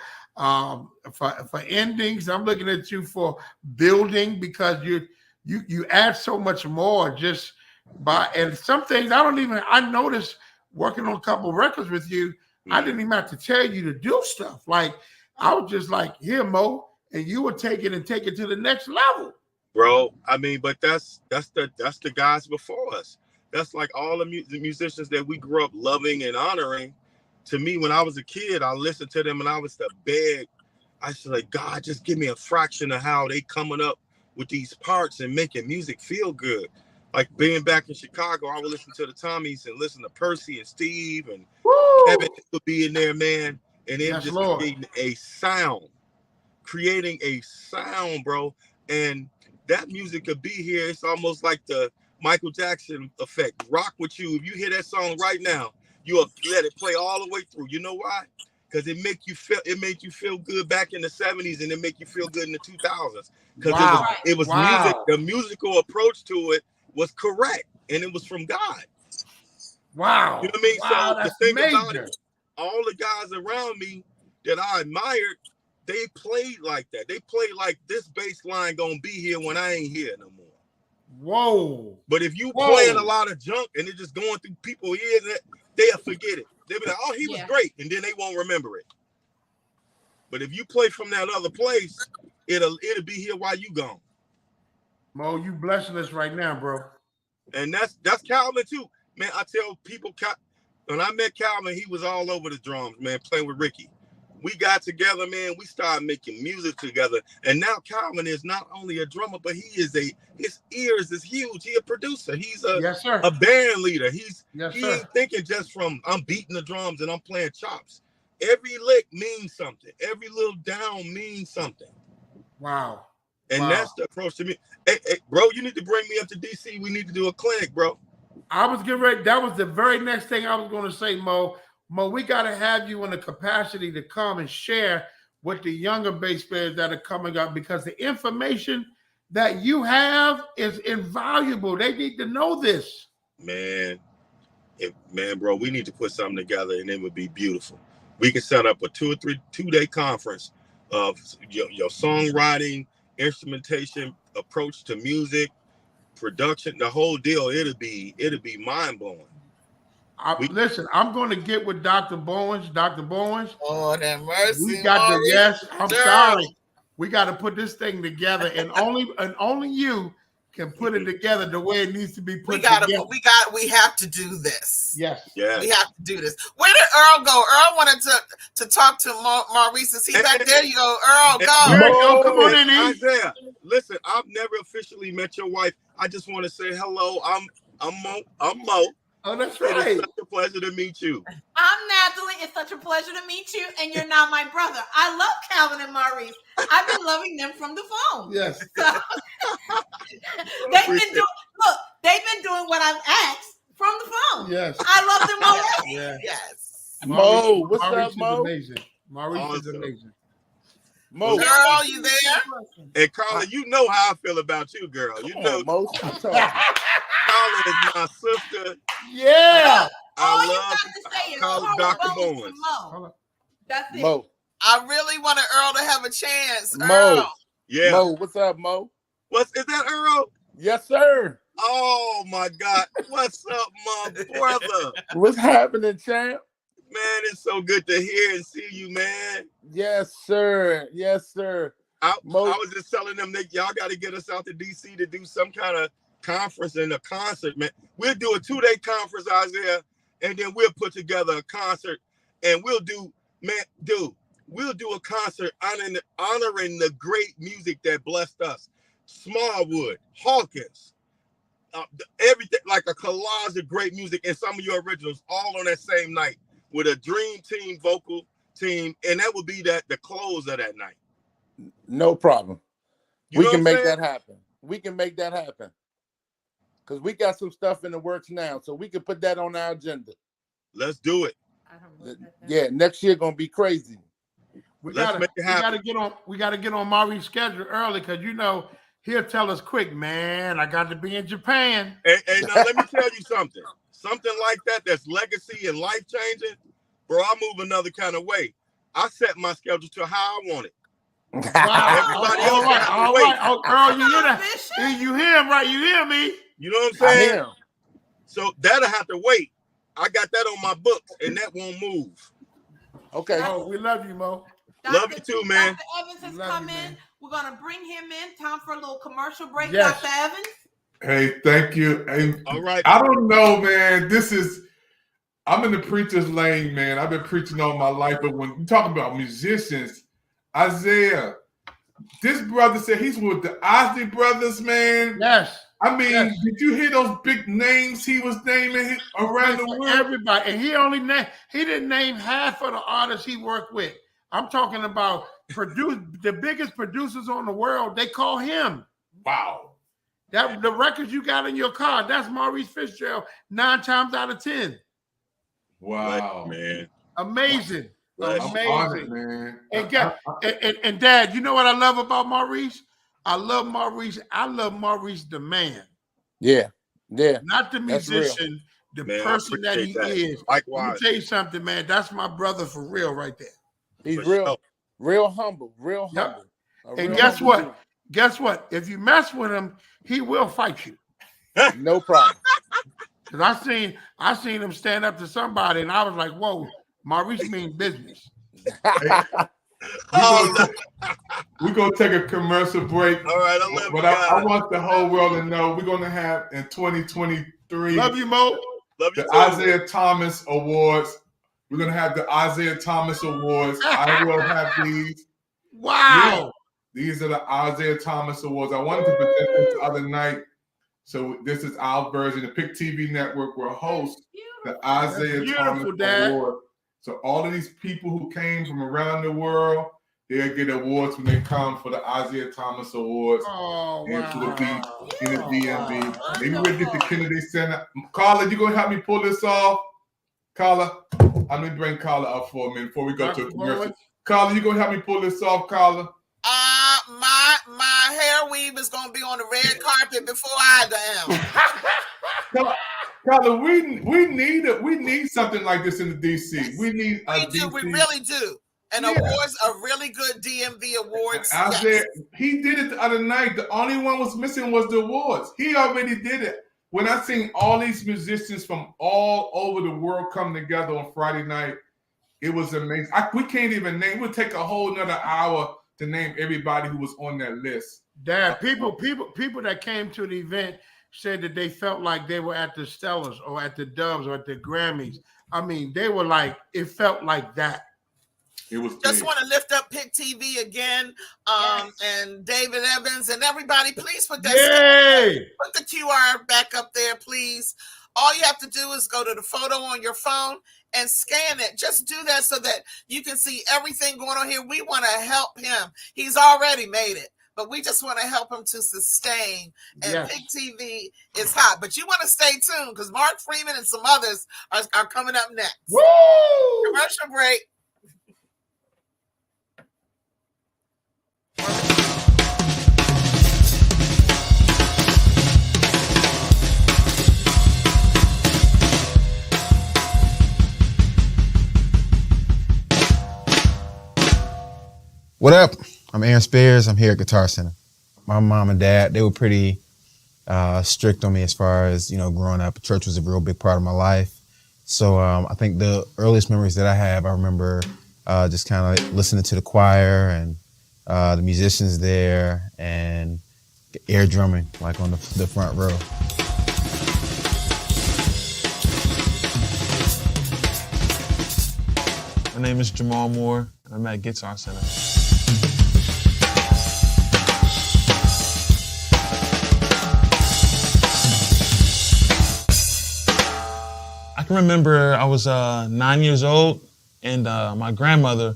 endings. I'm looking at you for building, because you add so much more just by, and some things I noticed working on a couple of records with you, I didn't even have to tell you to do stuff. Like, I was just like, "Here, Mo," and you would take it to the next level. bro. I mean, but that's the guys before us. That's like all the musicians that we grew up loving and honoring. To me, when I was a kid, I listened to them and I was to beg. I said, like, God, just give me a fraction of how they coming up with these parts and making music feel good. Like being back in Chicago, I would listen to the Tommies and listen to Percy and Steve and Kevin would be in there, man. And it just creating a sound, bro. And that music could be here. It's almost like the Michael Jackson effect. Rock with you. If you hear that song right now, you'll let it play all the way through. You know why? Because it made you feel good back in the 70s and it make you feel good in the 2000s. Because it was music, the musical approach to it was correct, and it was from God. Wow. You know what I mean? Wow, so the thing about it, all the guys around me that I admired, they played like that. They played like this bass line gonna be here when I ain't here no more. Whoa. But if you playing a lot of junk and it just going through people's ears, they'll forget it. They'll be like, oh, he was great, and then they won't remember it. But if you play from that other place, it'll be here while you gone. Mo, you blessing us right now, bro. And that's Calvin too, man. I tell people, when I met Calvin, he was all over the drums, man, playing with Ricky. We got together, man. We started making music together, and now Calvin is not only a drummer, but his ears is huge. He a producer. He's a band leader. He ain't thinking just from I'm beating the drums and I'm playing chops. Every lick means something. Every little down means something. Wow. And that's the approach to me. Hey, bro, you need to bring me up to DC. We need to do a clinic, bro. I was getting ready. That was the very next thing I was going to say, Mo. Mo, we got to have you in the capacity to come and share with the younger bass players that are coming up, because the information that you have is invaluable. They need to know this. Man, bro, we need to put something together and it would be beautiful. We can set up a 2 or 3 2-day conference of your songwriting, instrumentation, approach to music, production, the whole deal. It'll be mind-blowing. Listen, I'm going to get with Dr. Bowens. Dr. Bowens. Oh, that mercy. We got to, yes, I'm sorry. We got to put this thing together, and only you can put it together the way it needs to be put together. We have to do this. Yes. Yeah. We have to do this. Where did Earl go? Earl wanted to talk to Maurice. Is he back there? You go, Earl, go. There you go. Come on in, Isaiah, listen, I've never officially met your wife. I just want to say hello. I'm Mo. Oh, that's right. It's such a pleasure to meet you. I'm Natalie. It's such a pleasure to meet you. And you're not my brother. I love Calvin and Maurice. I've been loving them from the phone. Yes. So, they've been doing what I've asked from the phone. Yes. I love them already. Yeah. Yes. Mo, what's Maurice up, Mo? Amazing. Maurice is amazing. Mo, girl, you there? And Carla, you know how I feel about you, girl. You know, Mo. Carla is my sister. Yeah. All you got to say is Dr. Bowens. Mo. That's it. Mo. I really wanted Earl to have a chance. Mo. Earl. Yeah. Mo, what's up, Mo? Is that Earl? Yes, sir. Oh my God. What's up, my brother? What's happening, champ? Man, it's so good to hear and see you, man. Yes, sir. Yes, sir. I was just telling them that y'all got to get us out to DC to do some kind of conference and a concert, man. We'll do a 2-day conference, Isaiah, and then we'll put together a concert, and we'll do a concert honoring the great music that blessed us. Smallwood, Hawkins, everything, like a collage of great music and some of your originals all on that same night with a dream team vocal team, and that would be the close of that night. No problem. We can make that happen. We can make that happen. Because we got some stuff in the works now, so we can put that on our agenda. Let's do it. Yeah, next year gonna be crazy. We gotta get on Maurice's schedule early, because he'll tell us quick, man. I got to be in Japan. And now let me tell you something. Something like that's legacy and life changing, bro. I move another kind of way. I set my schedule to how I want it. Wow. Everybody else has to all wait. right. Oh, Earl, you hear that? You hear him, right? You hear me? You know what I'm saying? I hear him. So that'll have to wait. I got that on my books, and that won't move. Okay. Oh, we love you, Mo. Love you too, man. Dr. Evans has come in. We're going to bring him in. Time for a little commercial break, Yes. Dr. Evans. Hey, thank you. Hey, All right. I don't know, man. I'm in the preacher's lane, man. I've been preaching all my life, but when you talking about musicians, Isaiah, this brother said he's with the Osley Brothers, man. Yes. I mean, did you hear those big names he was naming around the world? Everybody, and he didn't name half of the artists he worked with. I'm talking about the biggest producers on the world. They call him. Wow. That the records you got in your car, that's Maurice Fitzgerald 9 times out of 10. Wow, man. Amazing. I'm Amazing. honored, man. And Dad, you know what I love about Maurice? I love Maurice the man. Yeah. Yeah. Not the That's musician, the Man, I person that he appreciate that. is. Likewise. Let me tell you something, man. That's my brother for real right there. He's For real, sure. real humble, real Yep. humble. A And real guess humble what? Guess what? If you mess with him, he will fight you. dude. No problem. Cause I seen him stand up to somebody, and I was like, "Whoa, Maurice means business." We're gonna take a commercial break. All right, I love But you I guys. want the whole world to know we're gonna have in 2023 Love you, Mo. Love you the too. Isaiah Thomas Awards. We're gonna have the Isaiah Thomas Awards. I will have these. Wow. These are the Isaiah Thomas Awards. I wanted to present this the other night. So this is our version. The Pick TV Network will host the Isaiah Beautiful, Thomas Dad. Award. So all of these people who came from around the world, they'll get awards when they come for the Isaiah Thomas Awards. Oh, And to the wow. beat in the DMV. Maybe we'll get the Kennedy Center. Carla, you gonna help me pull this off? Carla, I'm gonna bring Carla up for a minute before we go to a commercial. Carla, you gonna help me pull this off, Carla? My hair weave is gonna be on the red carpet before I am. Carla, we need something like this in the DC. We need a DC. We really do. And awards, a really good DMV awards. Isaiah, he did it the other night. The only one was missing was the awards. He already did it. When I seen all these musicians from all over the world come together on Friday night, it was amazing. We can't even name. It would take a whole nother hour to name everybody who was on that list. Dad, people that came to the event said that they felt like they were at the Stellars or at the Doves or at the Grammys. I mean, they were like, it felt like that. It was just big. want to lift up Pick TV again, and David Evans and everybody. Please put that put the QR back up there, please. All you have to do is go to the photo on your phone and scan it. Just do that so that you can see everything going on here. We want to help him. He's already made it, but we just want to help him to sustain. And Pick TV is hot, but you want to stay tuned because Mark Freeman and some others are coming up next. Woo! Commercial break. What up? I'm Aaron Spears. I'm here at Guitar Center. My mom and dad, they were pretty strict on me as far as, growing up. Church was a real big part of my life. So I think the earliest memories that I have, I remember just kind of listening to the choir and the musicians there and air drumming, like on the front row. My name is Jamal Moore, and I'm at Guitar Center. I can remember I was 9 years old, and my grandmother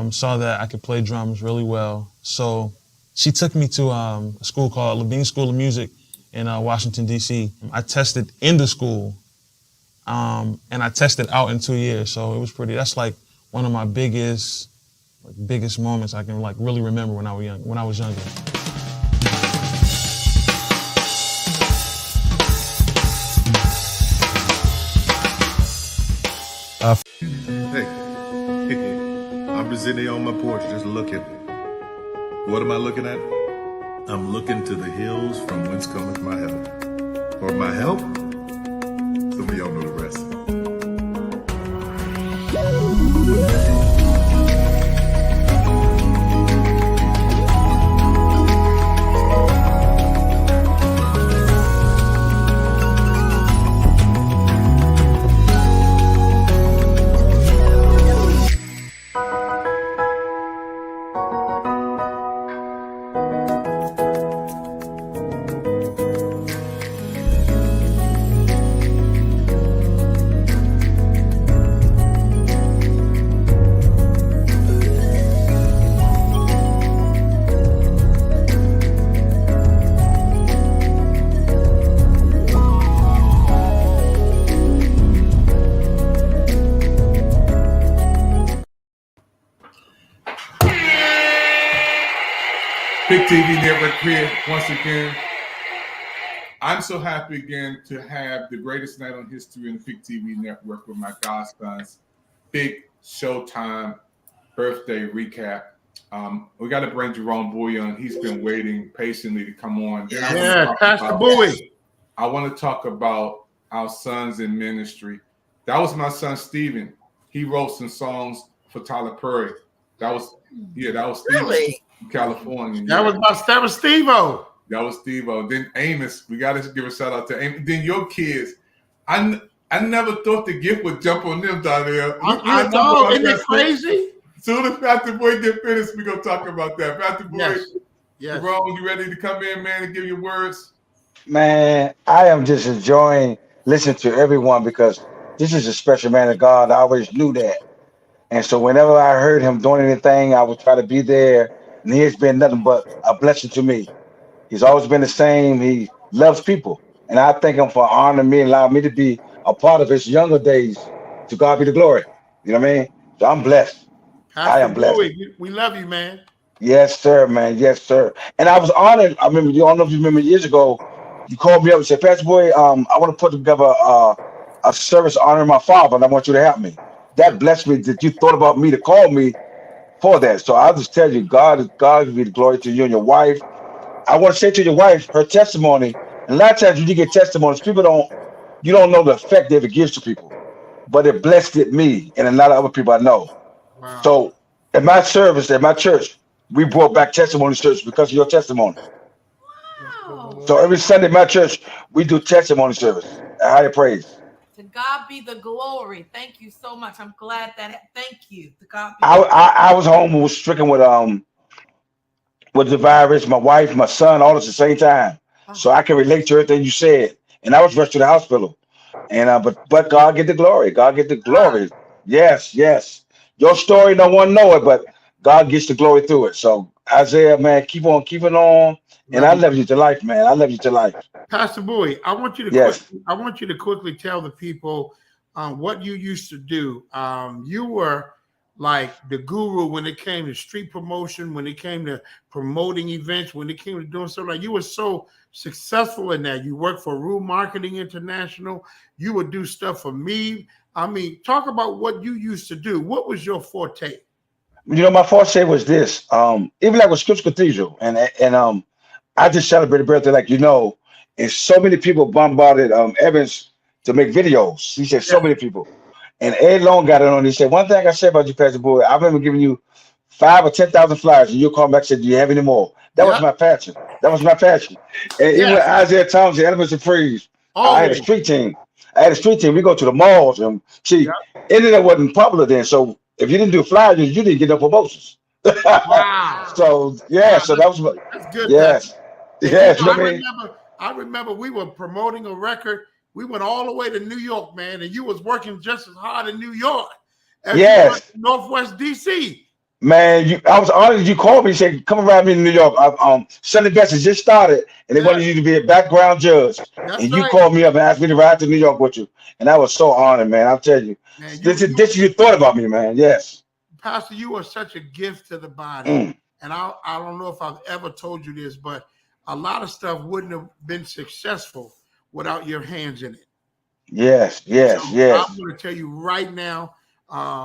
saw that I could play drums really well. So she took me to a school called Levine School of Music in Washington, D.C. I tested in the school, and I tested out in 2 years. So it was that's like one of my biggest moments I can really remember when I was younger. Hey, I'm just sitting here on my porch just looking. What am I looking at? I'm looking to the hills from whence cometh my help. For my help? Some of y'all know the rest. Big TV Network here once again. I'm so happy again to have the greatest night on history in the Big TV Network with my godson's big Showtime birthday recap. We got to bring Jerome Bowie on. He's been waiting patiently to come on. Yeah, Pastor Bowie. I want to talk about our sons in ministry. That was my son Stephen. He wrote some songs for Tyler Perry. That was Stephen Really? from California. That was Steve-O. That was Steve-O. Then Amos, we got to give a shout out to Amos. Then your kids. I never thought the gift would jump on them down there. I know, isn't it crazy? Soon as Pastor Boy get finished, we're going to talk about that. Pastor Boy, yes. Jerome, you ready to come in, man, and give your words? Man, I am just enjoying listening to everyone because this is a special man of God. I always knew that. And so whenever I heard him doing anything, I would try to be there. And he has been nothing but a blessing to me. He's always been the same. He loves people. And I thank him for honoring me and allowing me to be a part of his younger days. To God be the glory. You know what I mean? So I'm blessed. I am blessed. Bowie, we love you, man. Yes, sir, man. Yes, sir. And I was honored. I remember, I don't know if you remember years ago, you called me up and said, Pastor Boy, I want to put together a service honoring my father, and I want you to help me. That blessed me that you thought about me to call me for that. So I'll just tell you, God be the glory to you and your wife. I want to say to your wife, her testimony, and a lot of times when you get testimonies, you don't know the effect that it gives to people. But it blessed me and a lot of other people I know. Wow. So at my service, at my church, we brought back testimony service because of your testimony. Wow. So every Sunday at my church, we do testimony service. Higher praise. To God be the glory. Thank you so much. I'm glad that. Thank you. To God be I was home and was stricken with the virus. My wife, my son, all at the same time. So I can relate to everything you said. And I was rushed to the hospital. And but God get the glory. God get the glory. Yes, yes. Your story, no one know it, but God gets the glory through it. So Isaiah, man, keep on keeping on. And I love you to life, man. I love you to life. Pastor Bowie, I want you to quickly tell the people what you used to do. You were like the guru when it came to street promotion, when it came to promoting events, when it came to doing something. Like you were so successful in that. You worked for Rue Marketing International. You would do stuff for me. I mean, talk about what you used to do. What was your forte? You know, my forte was this. Even like with Scripps Cathedral, and I just celebrated birthday, like you know, and so many people bombarded Evans to make videos. He said so many people, and Ed Long got it on. He said, one thing I said about you, Pastor Bowie, I remember giving you 5,000 or 10,000 flyers, and you call back and said, do you have any more? That was my passion. That was my passion. And even with Isaiah Thomas, Elements of Praise, I had a street team. We go to the malls, and see, internet wasn't popular then, so if you didn't do flyers, you didn't get no promotions. Wow. So so that was that's good. Yes. Yes. I remember we were promoting a record. We went all the way to New York, man, and you was working just as hard in New York as you were in Northwest DC. Man, I was honored you called me and said, come around me in New York. Sunday Best has just started, and they wanted you to be a background judge. And you called me up and asked me to ride to New York with you. And I was so honored, man. I'll tell you. Man, this you thought about me, man. Yes. Pastor, you are such a gift to the body. And I don't know if I've ever told you this, but a lot of stuff wouldn't have been successful without your hands in it. Yes, yes, so yes. I'm going to tell you right now,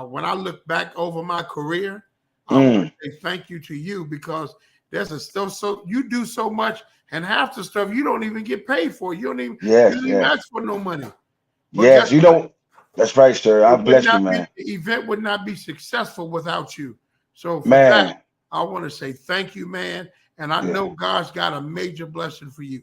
when I look back over my career, I want to say thank you to you because there's a stuff you do so much, and half the stuff you don't even get paid for. You don't even ask for no money. But yes, you don't. That's right, sir. I bless you, man. The event would not be successful without you. So for that, I want to say thank you, man. And I know God's got a major blessing for you.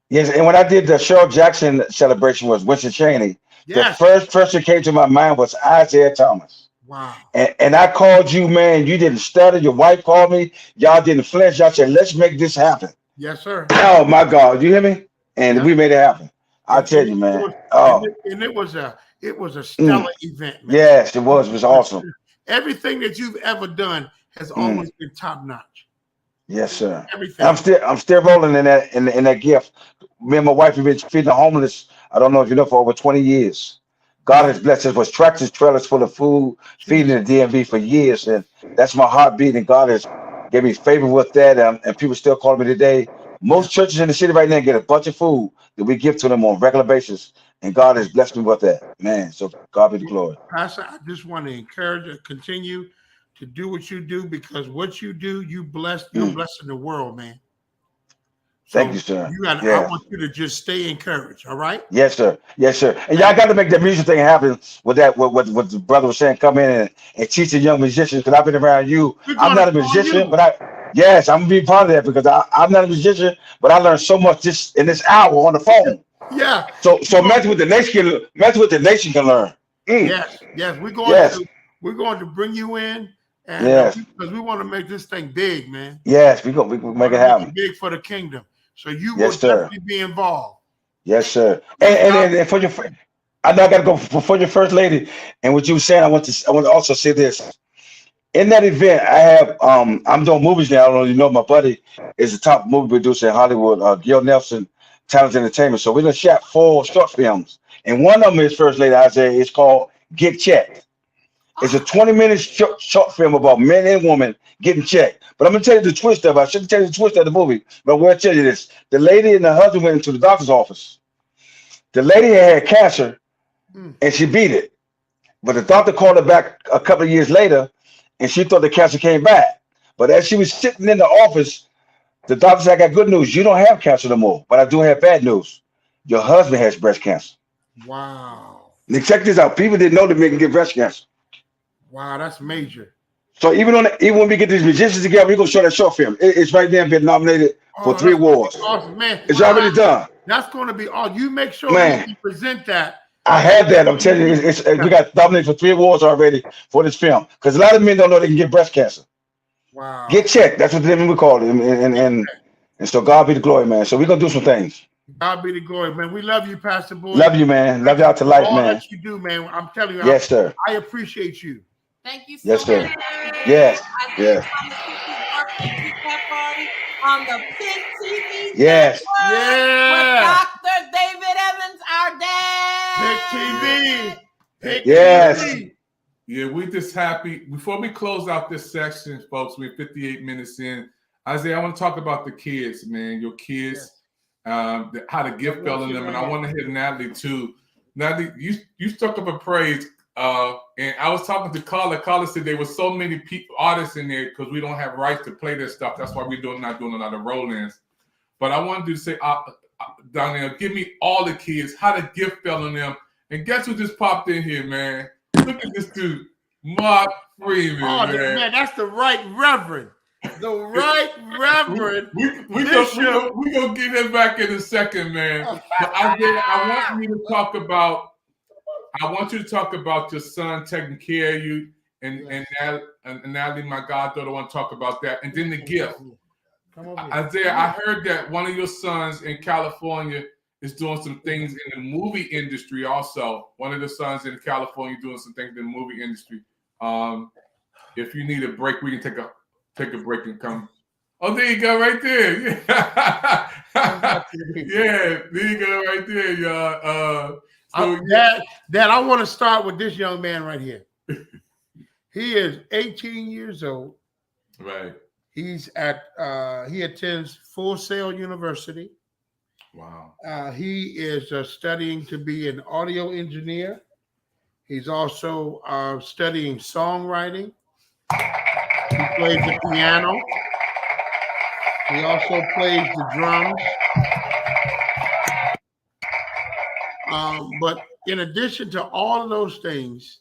Yes, and when I did the Cheryl Jackson celebration was Winston Cheney, the first person that came to my mind was Isaiah Thomas. Wow. And I called you, man. You didn't stutter. Your wife called me. Y'all didn't flinch. Y'all said, let's make this happen. Yes, sir. Oh, my God. You hear me? And we made it happen. I'll tell you, man. It was a stellar event, man. Yes, it was. It was awesome. Everything that you've ever done has always been top notch. Yes, sir. Everything. I'm still rolling in that gift. Me and my wife have been feeding the homeless, I don't know if you know, for over 20 years. God has blessed us with tractors, trailers full of food, feeding the DMV for years. And that's my heartbeat. And God has gave me favor with that, and people still call me today. Most churches in the city right now get a bunch of food that we give to them on a regular basis, and God has blessed me with that, man. So God be the glory. Pastor, I just want to encourage you to continue to do what you do, because what you do, you're blessing the world, man. So Thank you, sir. I Yeah. want you to just stay encouraged, all right? Yes, sir. Yes, sir. And y'all got to make that music thing happen with that. What the brother was saying, come in and teach the young musicians. Because I've been around you. I'm not a musician, but I'm gonna be part of that, because I'm not a musician, but I learned so much just in this hour on the phone. Yeah. So imagine what the nation can learn. Yes. We're going to bring you in, and because we want to make this thing big, man. Yes, we make it happen. Big for the kingdom. So you Yes, will sir. definitely be involved. Yes, sir. And for your, I know I got to go for your first lady. And what you were saying, I want to also say this. In that event, I have I'm doing movies now. I don't know if you know, my buddy is the top movie producer in Hollywood, Gil Nelson, Talent Entertainment. So we done shot 4 short films, and one of them is First Lady Isaiah. It's called Get Checked. It's a 20-minute short film about men and women getting checked. But I'm gonna tell you the twist of it. I shouldn't tell you the twist of the movie, but we'll tell you this. The lady and the husband went into the doctor's office. The lady had cancer and she beat it. But the doctor called her back a couple of years later, and she thought the cancer came back. But as she was sitting in the office, the doctor said, I got good news. You don't have cancer no more, but I do have bad news. Your husband has breast cancer. Wow. Now check this out. People didn't know that they can get breast cancer. Wow, that's major. So even when we get these musicians together, we're gonna show that short film. It's right there and been nominated for 3 awards. Awesome, man. It's already done. That's going to be all. You make sure Man. you present that. I had that. I'm telling you, we got nominated for 3 awards already for this film. Because a lot of men don't know they can get breast cancer. Wow. Get checked. That's what we call it. And so God be the glory, man. So we're gonna do some things. God be the glory, man. We love you, Pastor Boyd. Love you, man. Love y'all to life, all man. that you do, man. I'm telling you. Yes, sir. I appreciate you. Thank you so Yes, sir. much. Yes. Yes. On the Pick TV Yes. Network with Dr. David Evans, our dad. Pick TV. Yes. Yeah, we just happy. Before we close out this section, folks, we're 58 minutes in. Isaiah, I want to talk about the kids, man. Your kids, how the gift fell in them, and I want to hear Natalie too. Natalie, you stuck up a praise, and I was talking to Carla. Carla said there were so many artists in there because we don't have rights to play their stuff. That's why we're not doing a lot of roll-ins. But I wanted you to say, Donnell, give me all the kids, how the gift fell on them, and guess who just popped in here, man? Look at this dude, Mark Freeman. Oh, man, that's the right reverend. The right reverend. We gonna get him back in a second, man. But Isaiah, I want you to talk about your son taking care of you, and Natalie, my goddaughter, want to talk about that, and then the gift. Isaiah, I heard that one of your sons in California is doing some things in the movie industry. Also, one of the sons in California doing some things in the movie industry. If you need a break, we can take a break and come. Oh, there you go, right there. Yeah, yeah, there you go, right there, y'all. Dad, I want to start with this young man right here. He is 18 years old. Right. He's he attends Full Sail University. Wow. He is studying to be an audio engineer. He's also studying songwriting. He plays the piano. He also plays the drums. But in addition to all of those things,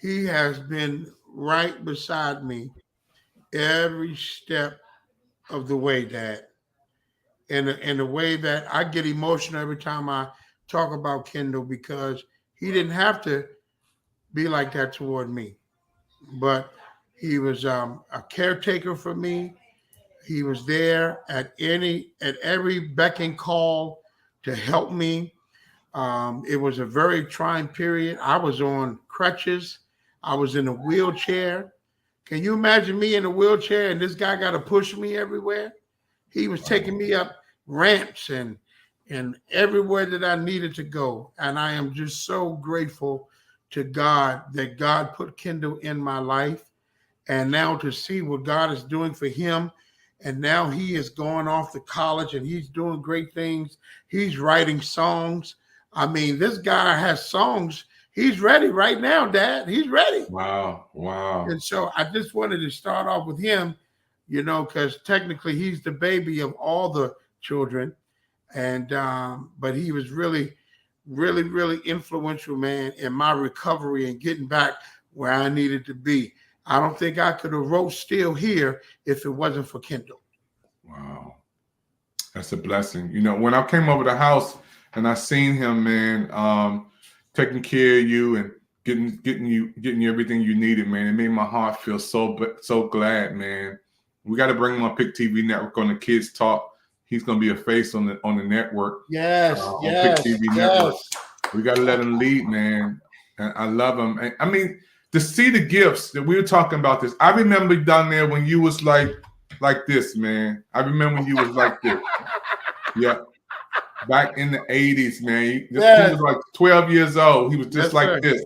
he has been right beside me every step of the way, Dad. In a way that I get emotional every time I talk about Kendall, because he didn't have to be like that toward me. But he was a caretaker for me. He was there at every beck and call to help me. It was a very trying period. I was on crutches. I was in a wheelchair. Can you imagine me in a wheelchair and this guy got to push me everywhere? He was taking me up ramps and everywhere that I needed to go. And I am just so grateful to God that God put Kendall in my life. And now to see what God is doing for him, and now he is going off to college and he's doing great things. He's writing songs. I mean, this guy has songs. He's ready right now, Dad. He's ready. Wow. Wow. And so I just wanted to start off with him, you know, because technically he's the baby of all the children. And but he was really, really, really influential, man, in my recovery and getting back where I needed to be. I don't think I could have wrote Still Here if it wasn't for Kendall. Wow. That's a blessing. You know, when I came over the house and I seen him, man, taking care of you and getting you everything you needed, man, it made my heart feel so glad, man. We got to bring him on Pick TV Network on the Kids Talk. He's gonna be a face on the network. Yes, on yes, Pick TV yes. Network. We got to let him lead, man. And I love him. And, I mean, to see the gifts that we were talking about this. I remember down there when you was like this, man. I remember when you was like this. Yeah. Back in the 80s, man. He was like 12 years old. He was just like this.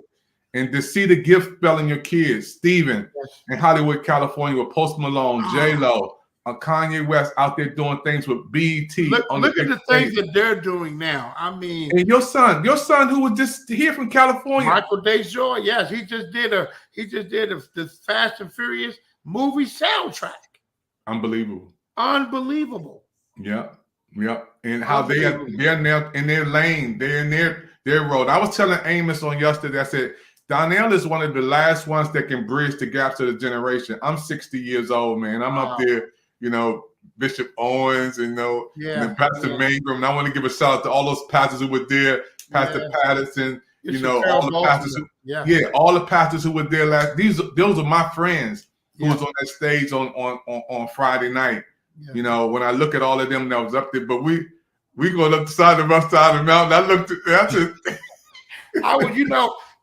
And to see the gift spelling your kids, Steven, in Hollywood, California, with Post Malone, J-Lo, Kanye West out there doing things with BT. Look at the things that they're doing now. I mean, and your son who was just here from California, Michael DeJoy. Yes, he just did the Fast and Furious movie soundtrack. Unbelievable. Yeah. And how they're now in their lane, they're in their road. I was telling Amos on yesterday, I said, Donnell is one of the last ones that can bridge the gaps of the generation. I'm 60 years old, man. I'm up there, you know, Bishop Owens, and and Pastor Mangrum. And I want to give a shout out to all those pastors who were there, Pastor Patterson, all the pastors all the pastors who were there those are my friends who was on that stage on Friday night. Yeah. You know, when I look at all of them that was up there, but we going up the side of the rough side of the mountain. I looked at that's it.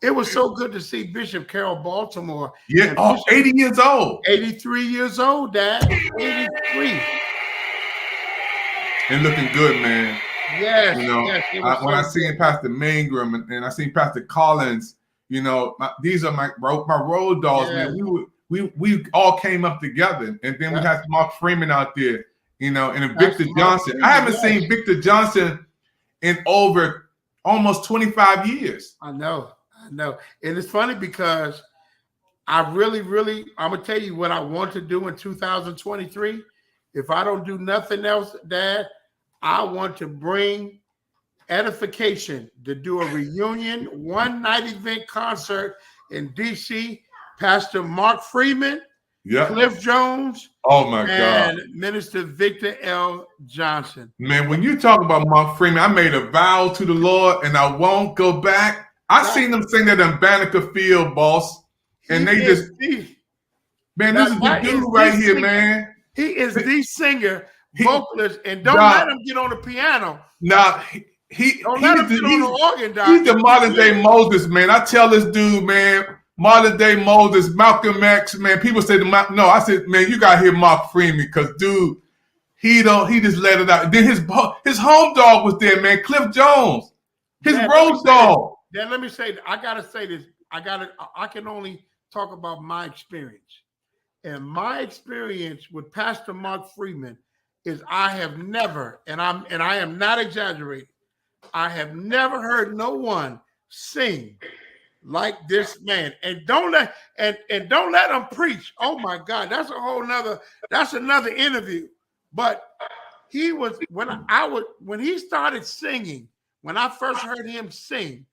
It was so good to see Bishop Carol Baltimore. Yeah, 80 years old. 83 years old, Dad. 83. And looking good, man. Yes. When I seen Pastor Mangrum and I seen Pastor Collins, these are my road dogs, man. We all came up together, and then we had Mark Freeman out there, and Victor Johnson. I haven't seen Victor Johnson in over almost 25 years. I know. And it's funny because I really, I'm going to tell you what I want to do in 2023. If I don't do nothing else, Dad, I want to bring edification to do a reunion, one-night event concert in D.C. Pastor Mark Freeman, Cliff Jones, and Minister Victor L. Johnson. Man, when you talk about Mark Freeman, I made a vow to the Lord and I won't go back. I seen them sing that in Banneker Field, boss. And this is the dude right here, man. He is the singer, vocalist, and don't let him get on the piano. Nah, he's the modern day Moses, man. I tell this dude, man, modern day Moses, Malcolm X, man. People say I said, man, you gotta hear Mark Freeman, because dude, he just let it out. Then his home dog was there, man, Cliff Jones, his road dog. Then let me say, I gotta say this. I can only talk about my experience. And my experience with Pastor Mark Freeman is I have never, and I am not exaggerating, I have never heard no one sing like this man. And don't let him preach. Oh my God, that's another interview. But he was when he started singing, when I first heard him sing,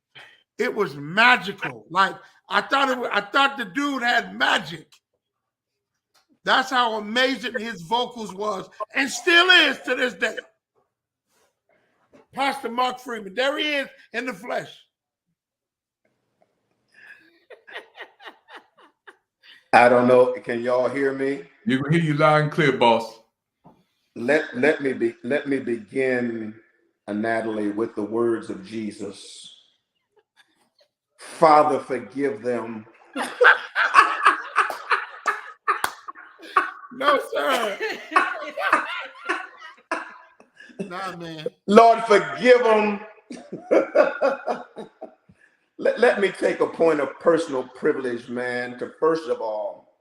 it was magical. Like I thought the dude had magic. That's how amazing his vocals was, and still is to this day. Pastor Mark Freeman, there he is in the flesh. I don't know. Can y'all hear me? You can hear you loud and clear, boss. Let me begin, Natalie, with the words of Jesus. Father, forgive them. No, sir. Nah, man. Lord, forgive them. Let me take a point of personal privilege, man, to first of all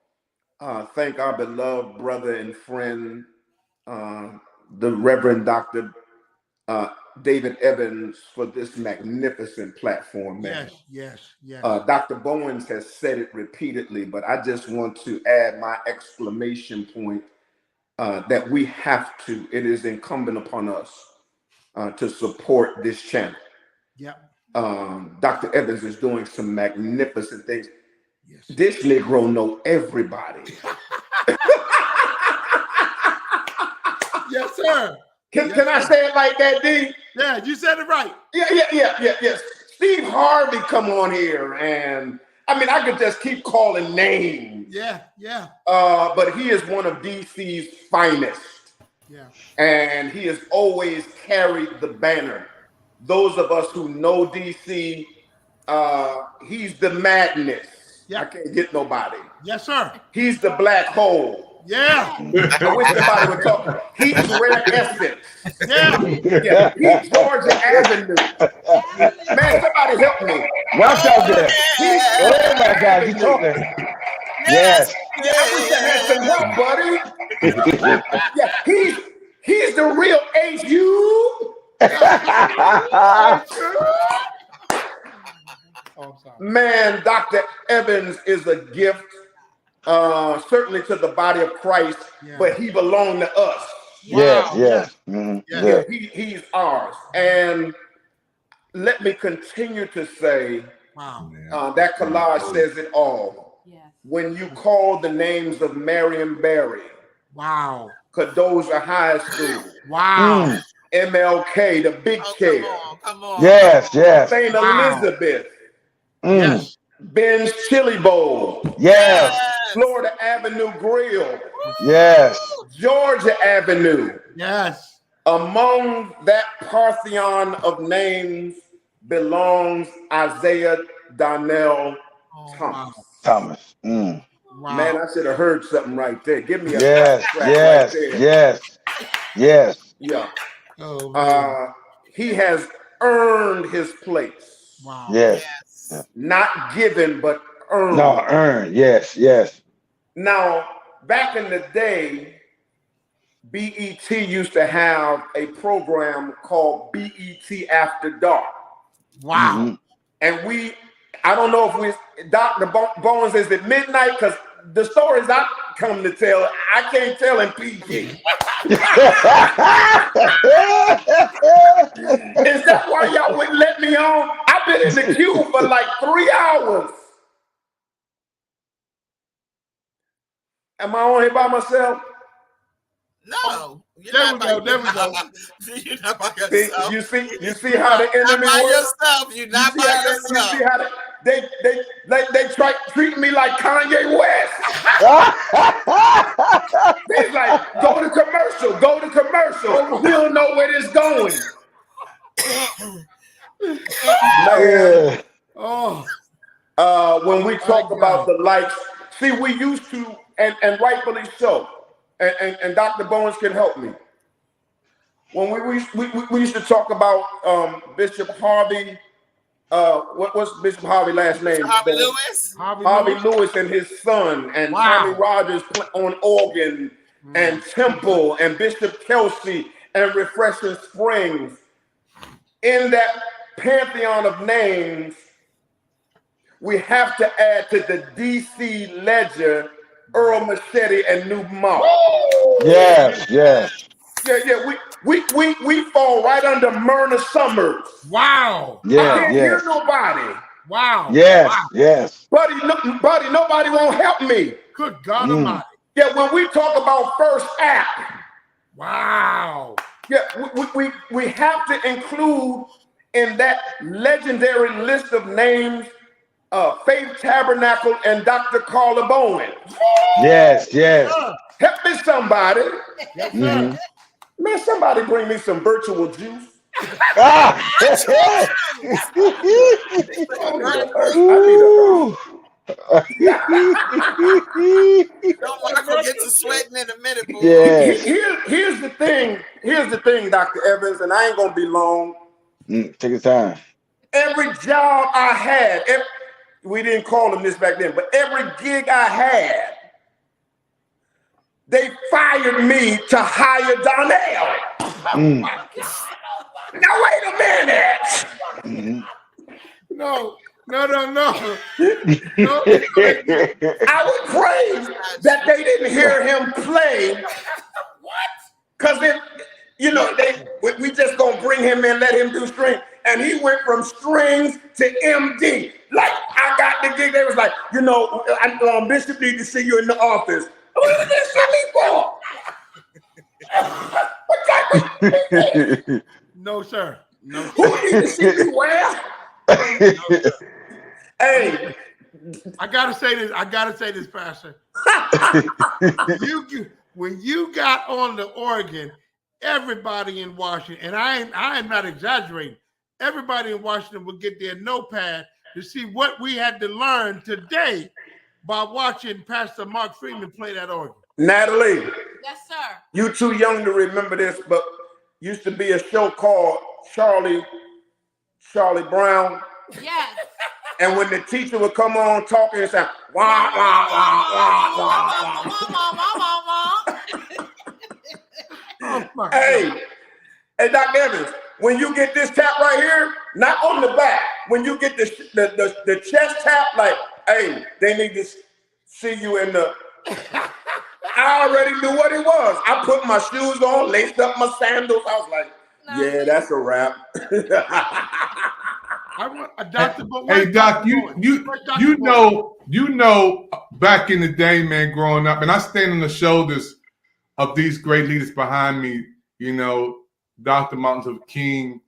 thank our beloved brother and friend, the Reverend Dr. David Evans, for this magnificent platform, man. Yes. Dr. Bowens has said it repeatedly, but I just want to add my exclamation point that we have to, it is incumbent upon us to support this channel. Dr. Evans is doing some magnificent things. This Negro know everybody. Yes, sir. Can I say it like that, D? Yeah, you said it right. Yes. Steve Harvey come on here, and I mean, I could just keep calling names. Yeah. But he is one of DC's finest. Yeah. And he has always carried the banner. Those of us who know DC, he's the madness. I can't get nobody. Yes, sir. He's the black hole. Yeah. I wish somebody would talk. He's Rare Essence. Yeah. He's Georgia Avenue. Man, somebody help me. Watch out there. Oh my God, you talking? Yes. I wish I had some help, buddy. He's the real HU. Man, Dr. Evans is a gift, certainly to the body of Christ, but he belonged to us. Yes. Mm-hmm. He's ours. And let me continue to say, that collage says it all. When you call the names of Marion Barry, Cadoza High School, MLK, the Big K, Yes. St. Elizabeth, Ben's Chili Bowl, Yes. Florida Avenue Grill, Yes. Georgia Avenue. Yes. Among that pantheon of names belongs Isaiah Donnell Thomas. Mm. Man, I should have heard something right there. Give me a Yes. Yeah. He has earned his place. Yes. Not given, but earned. No, earned. Yes. Now, back in the day, BET used to have a program called BET After Dark. Mm-hmm. And I don't know if Dr. Bowens, is it midnight? Because the stories I come to tell, I can't tell in PG. Is that why y'all wouldn't let me on? I've been in the queue for like 3 hours. Am I on here by myself? No. There we go. You're not by yourself. You see how the enemy by works? yourself. You're not by yourself. You see how they try treating me like Kanye West. They like, go to commercial. We don't know where this going. When we talk about the likes, see, we used to, and rightfully so, and Dr. Bowens can help me. When we used to talk about Bishop Harvey, what's Bishop Harvey's last name? Harvey Lewis. Harvey Lewis and his son, and Tommy Rogers on organ, and Temple, and Bishop Kelsey, and Refreshing Springs. In that pantheon of names, we have to add to the DC ledger Earl Machete and New Monk. Yes. Yeah. We fall right under Myrna Summers. Wow. I can't hear nobody. Wow. Yes. Buddy, nobody won't help me. Good God Almighty. Yeah, when we talk about First Act. Wow. Yeah, we have to include in that legendary list of names Faith Tabernacle and Dr. Carla Bowen. Yes. Help me, somebody. Man, somebody bring me some virtual juice. Don't want to forget to sweating in a minute, boy. Here's the thing, Dr. Evans, and I ain't gonna be long. Take your time. Every job I had, we didn't call them this back then, but every gig I had, they fired me to hire Donnell. Now wait a minute. No. I would pray that they didn't hear him play. What? Because we just gonna bring him in, let him do strings, and he went from strings to MD. Like I got the gig, they was like, Bishop need to see you in the office. What did they see me for? No, sir. No. Who need to see me where? Hey, I gotta say this, Pastor. When you got on the organ, everybody in Washington, and I am not exaggerating, everybody in Washington would get their notepad to see what we had to learn today by watching Pastor Mark Freeman play that organ. Natalie. Yes, sir. You too young to remember this, but used to be a show called Charlie Brown. Yes. And when the teacher would come on talking and say, wah, wah, wah, wah, wah, wah. Hey, Dr. Evans, when you get this tap right here, not on the back, when you get the chest tap, like, hey, they need to see you in the... I already knew what it was. I put my shoes on, laced up my sandals. I was like, yeah, that's a wrap. Hey Doc, you know, back in the day, man, growing up, and I stand on the shoulders of these great leaders behind me. Dr. Martin Luther King.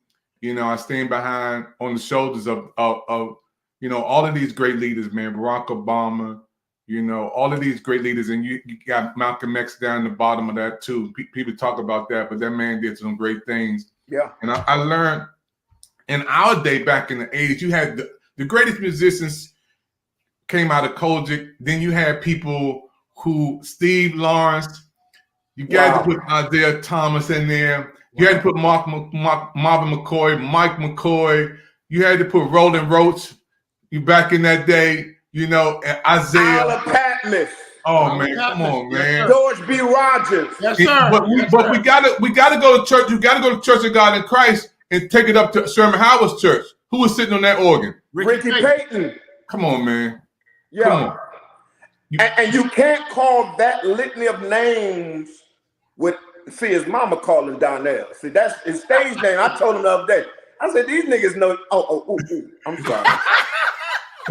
I stand behind on the shoulders of all of these great leaders, man. Barack Obama. All of these great leaders, and you got Malcolm X down the bottom of that too. People talk about that, but that man did some great things. Yeah. And I learned in our day back in the 80s, you had the greatest musicians came out of Kojic. Then you had people who, Steve Lawrence, you got to put Isaiah Thomas in there. You had to put Marvin McCoy, Mike McCoy. You had to put Roland Roach. You back in that day. Isaiah. Isla Patmos. Oh man, come on, man. George B. Rogers. Yes, sir. But we gotta go to church. You gotta go to Church of God in Christ and take it up to Sherman Howard's church. Who was sitting on that organ? Ricky Payton. Come on, man. Yeah. Come on. And you can't call that litany of names see his mama called him Donnell. See, that's his stage name. I told him the other day. I said, these niggas know. I'm sorry.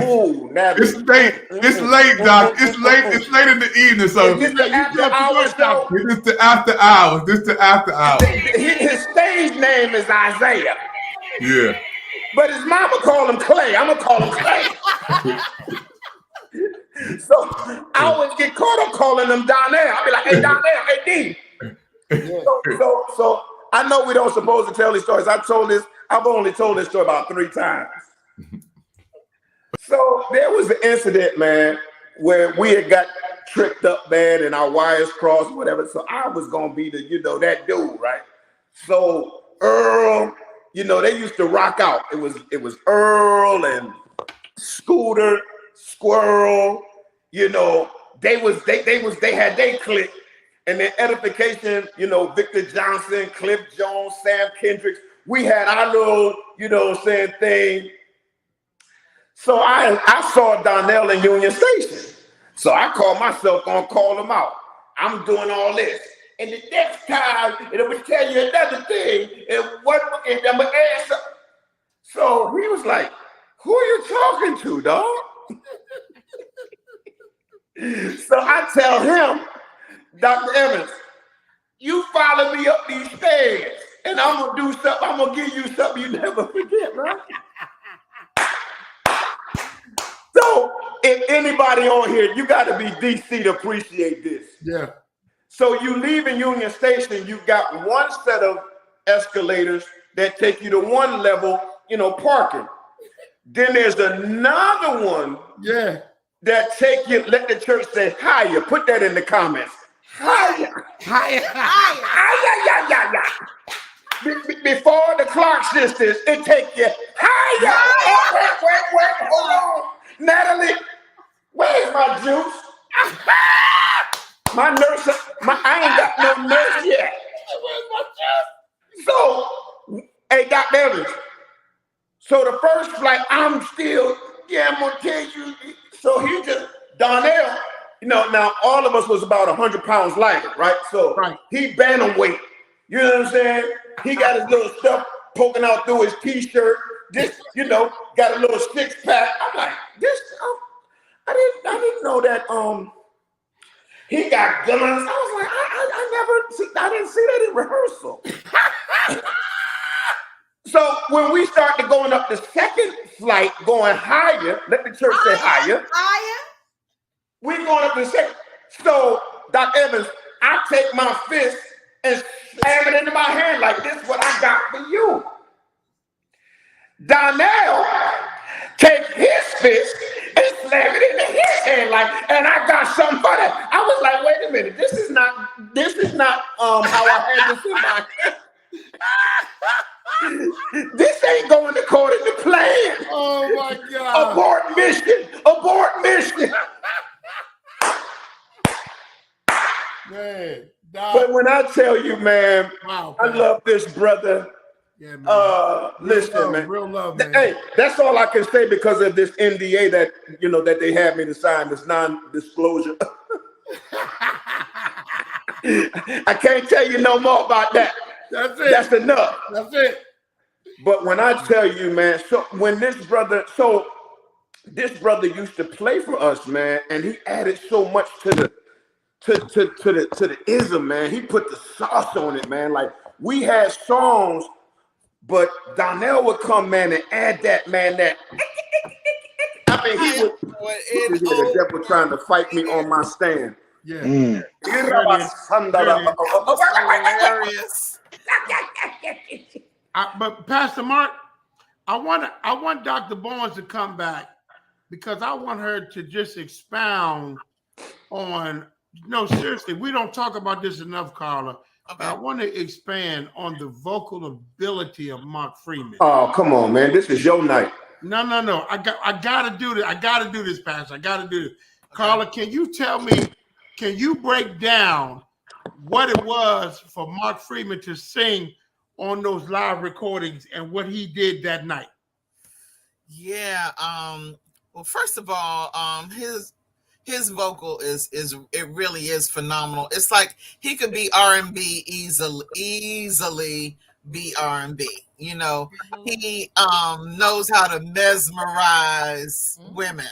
Ooh, it's late, Doc. It's late in the evening. So it's the after hours show. It's the after hours. His stage name is Isaiah. Yeah. But his mama called him Clay. I'm gonna call him Clay. So I always get caught up calling him Donnell. I'll be like, hey Donnell, hey D. So I know we don't supposed to tell these stories. I've only told this story about 3 times. So there was an incident, man, where we had got tricked up bad and our wires crossed, whatever. So I was gonna be that dude, right? So Earl, they used to rock out. It was Earl and Scooter, Squirrel, they had their clique. And then Edification, Victor Johnson, Cliff Jones, Sam Kendricks. We had our little, thing. So I saw Donnell in Union Station. So I called myself, gonna call him out. I'm doing all this. And the next time, it will tell you another thing. And I'm gonna answer. So he was like, who are you talking to, dog? So I tell him, Dr. Evans, you follow me up these stairs, and I'm gonna do something. I'm gonna give you something you never forget, right? So if anybody on here, you got to be DC to appreciate this. Yeah. So you leave in Union Station, you've got one set of escalators that take you to one level, parking. Then there's another one. Yeah. That take you, let the church say higher. Put that in the comments. Higher. Before the clock sisters, it take you higher. Wait, hold on. Natalie, where's my juice? My nurse, I ain't got no nurse yet. So, hey, Dr. Evans. So the first flight, I'm gonna tell you. So he just, Donnell, now all of us was about 100 pounds lighter, right? So he bantam weight. You know what I'm saying? He got his little stuff poking out through his t-shirt. This, got a little 6-pack. I'm like, this. I didn't know that. He got guns. I was like, I didn't see that in rehearsal. So when we started going up the second flight, going higher, let the church say higher. We're going up the second. So, Dr. Evans, I take my fist and slam it into my hand like this is what I got for you. Donnell take his fist and slam it into his hand and I got something for that. I was like, wait a minute, this is not how I had this in my hand. This ain't going according to plan. Oh my God. Abort mission. Man, but when I tell you, man, I love this brother. Yeah, man. Listen, man. Real love, man. Hey, that's all I can say because of this NDA that that they had me to sign, this non-disclosure. I can't tell you no more about that. That's it. That's enough. That's it. But when I tell you, man, so when this brother used to play for us, man, and he added so much to the ism, man. He put the sauce on it, man. Like we had songs, but Donnell would come, man, and add that, man. That I mean, he was the devil trying to fight me on my stand. Yeah. Hilarious. But Pastor Mark, I want Dr. Barnes to come back because I want her to just expound on. No, seriously, we don't talk about this enough, Carla. Okay. I want to expand on the vocal ability of Mark Freeman. Oh, come on, man! This is your night. No. I got to do this. I got to do this, Pastor. I got to do this. Okay. Carla, can you tell me? Can you break down what it was for Mark Freeman to sing on those live recordings and what he did that night? Yeah. Well, first of all, his vocal is it really is phenomenal. It's like he could be R&B easily be R&B. He knows how to mesmerize women.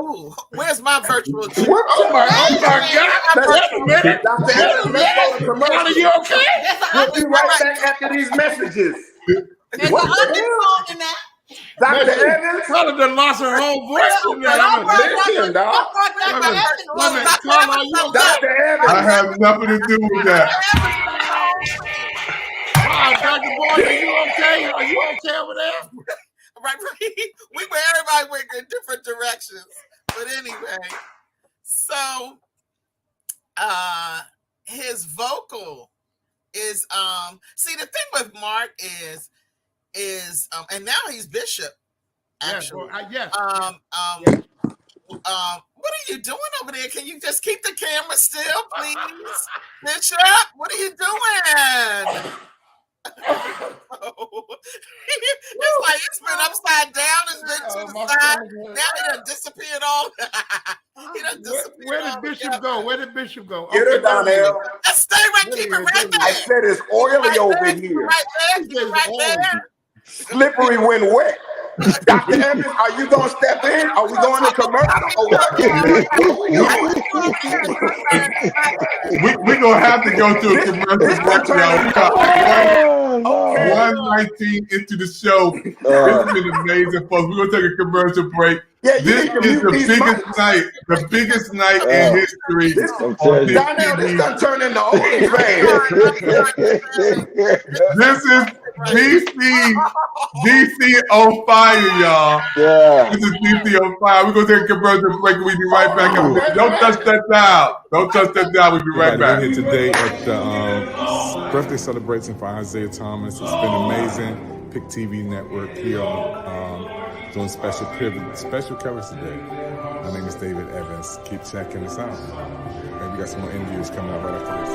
Ooh, where's my virtual chick? Oh my God! Dr. Evans, let's go to commercial. Are you okay? We'll be right back after these messages. There's what the hell? In that. Dr. Evans? Carla done lost her whole voice. Listen, dog. Dr. Evans. I have nothing to do with that. Wow, Dr. Boyd, are you okay? Are you okay over there? Right. Everybody went in different directions. But anyway, so his vocal is see, the thing with Mark is and now he's bishop, actually. Yes. What are you doing over there? Can you just keep the camera still, please? Bishop, what are you doing? It's like it's been upside down, it's been to the side. Now he done disappeared all. He done disappeared. Where did Bishop go? Where did Bishop go? Get her, Donnell. Let's stay right, keep it right there. I said it's oily over here. Right there, keep it right there. Slippery when wet. Dr. Evans, are you going to step in? Are we going to commercial? We're going to have to go to a commercial break, y'all. We got 1:19 into the show. It's been amazing, folks. We're going to take a commercial break. This is the biggest night in history. Donnell, this done turn into OnlyFans. This is DC on fire, y'all. Yeah. This is DC on fire. We're going to take a commercial break and we'll be right back. Don't touch that dial. Don't touch that dial. We'll be right back. We're here today at the birthday celebration for Isaiah Thomas. It's been amazing. Pick TV Network here on doing special coverage today. My name is David Evans. Keep checking us out. And we got some more interviews coming up right after this.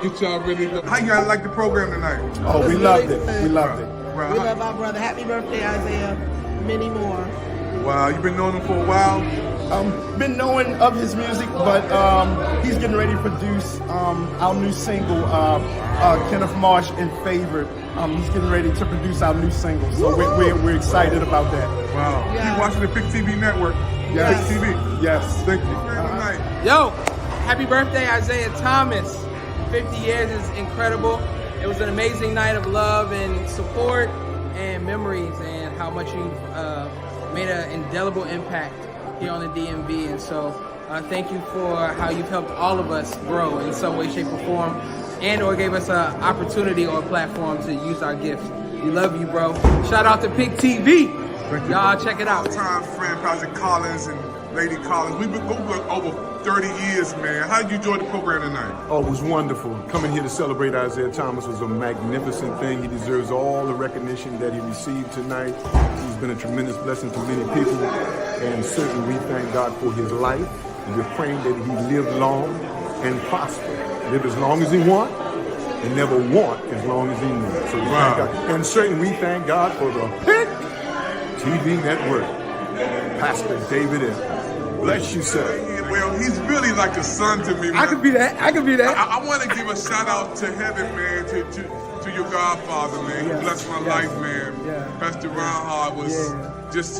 Get y'all ready. How y'all like the program tonight? Oh, we loved it. We loved it. Well, We love our brother. Happy birthday, Isaiah. Many more. wow, you've been knowing him for a while? Been knowing of his music, but he's getting ready to produce our new single, Kenneth Marsh in Favorite. He's getting ready to produce our new single, so we're excited about that. Wow. Keep watching the Pick TV network. Yes. Pick TV. Yes. Thank you. Yo, happy birthday, Isaiah Thomas. 50 years is incredible. It was an amazing night of love and support and memories, and how much you've made an indelible impact here on the DMV. And so thank you for how you've helped all of us grow in some way, shape, or form, and or gave us an opportunity or a platform to use our gifts. We love you, bro. Shout out to Pick TV. Y'all check it out. Time friend, Pastor Collins and Lady Collins. We've been over 30 years, man. How did you enjoy the program tonight? Oh, it was wonderful. Coming here to celebrate Isaiah Thomas was a magnificent thing. He deserves all the recognition that he received tonight. He's been a tremendous blessing to many people, and certainly we thank God for his life. And we're praying that he live long and prosper. Live as long as he wants, and never want as long as he needs. So we thank God. And certainly we thank God for the Pick TV network. Pastor David Evans. Bless you, sir. Well, he's really like a son to me, man. I could be that. I could be that. I want to give a shout out to heaven, man, to your godfather, man. He blessed my life, man. Pastor Reinhardt was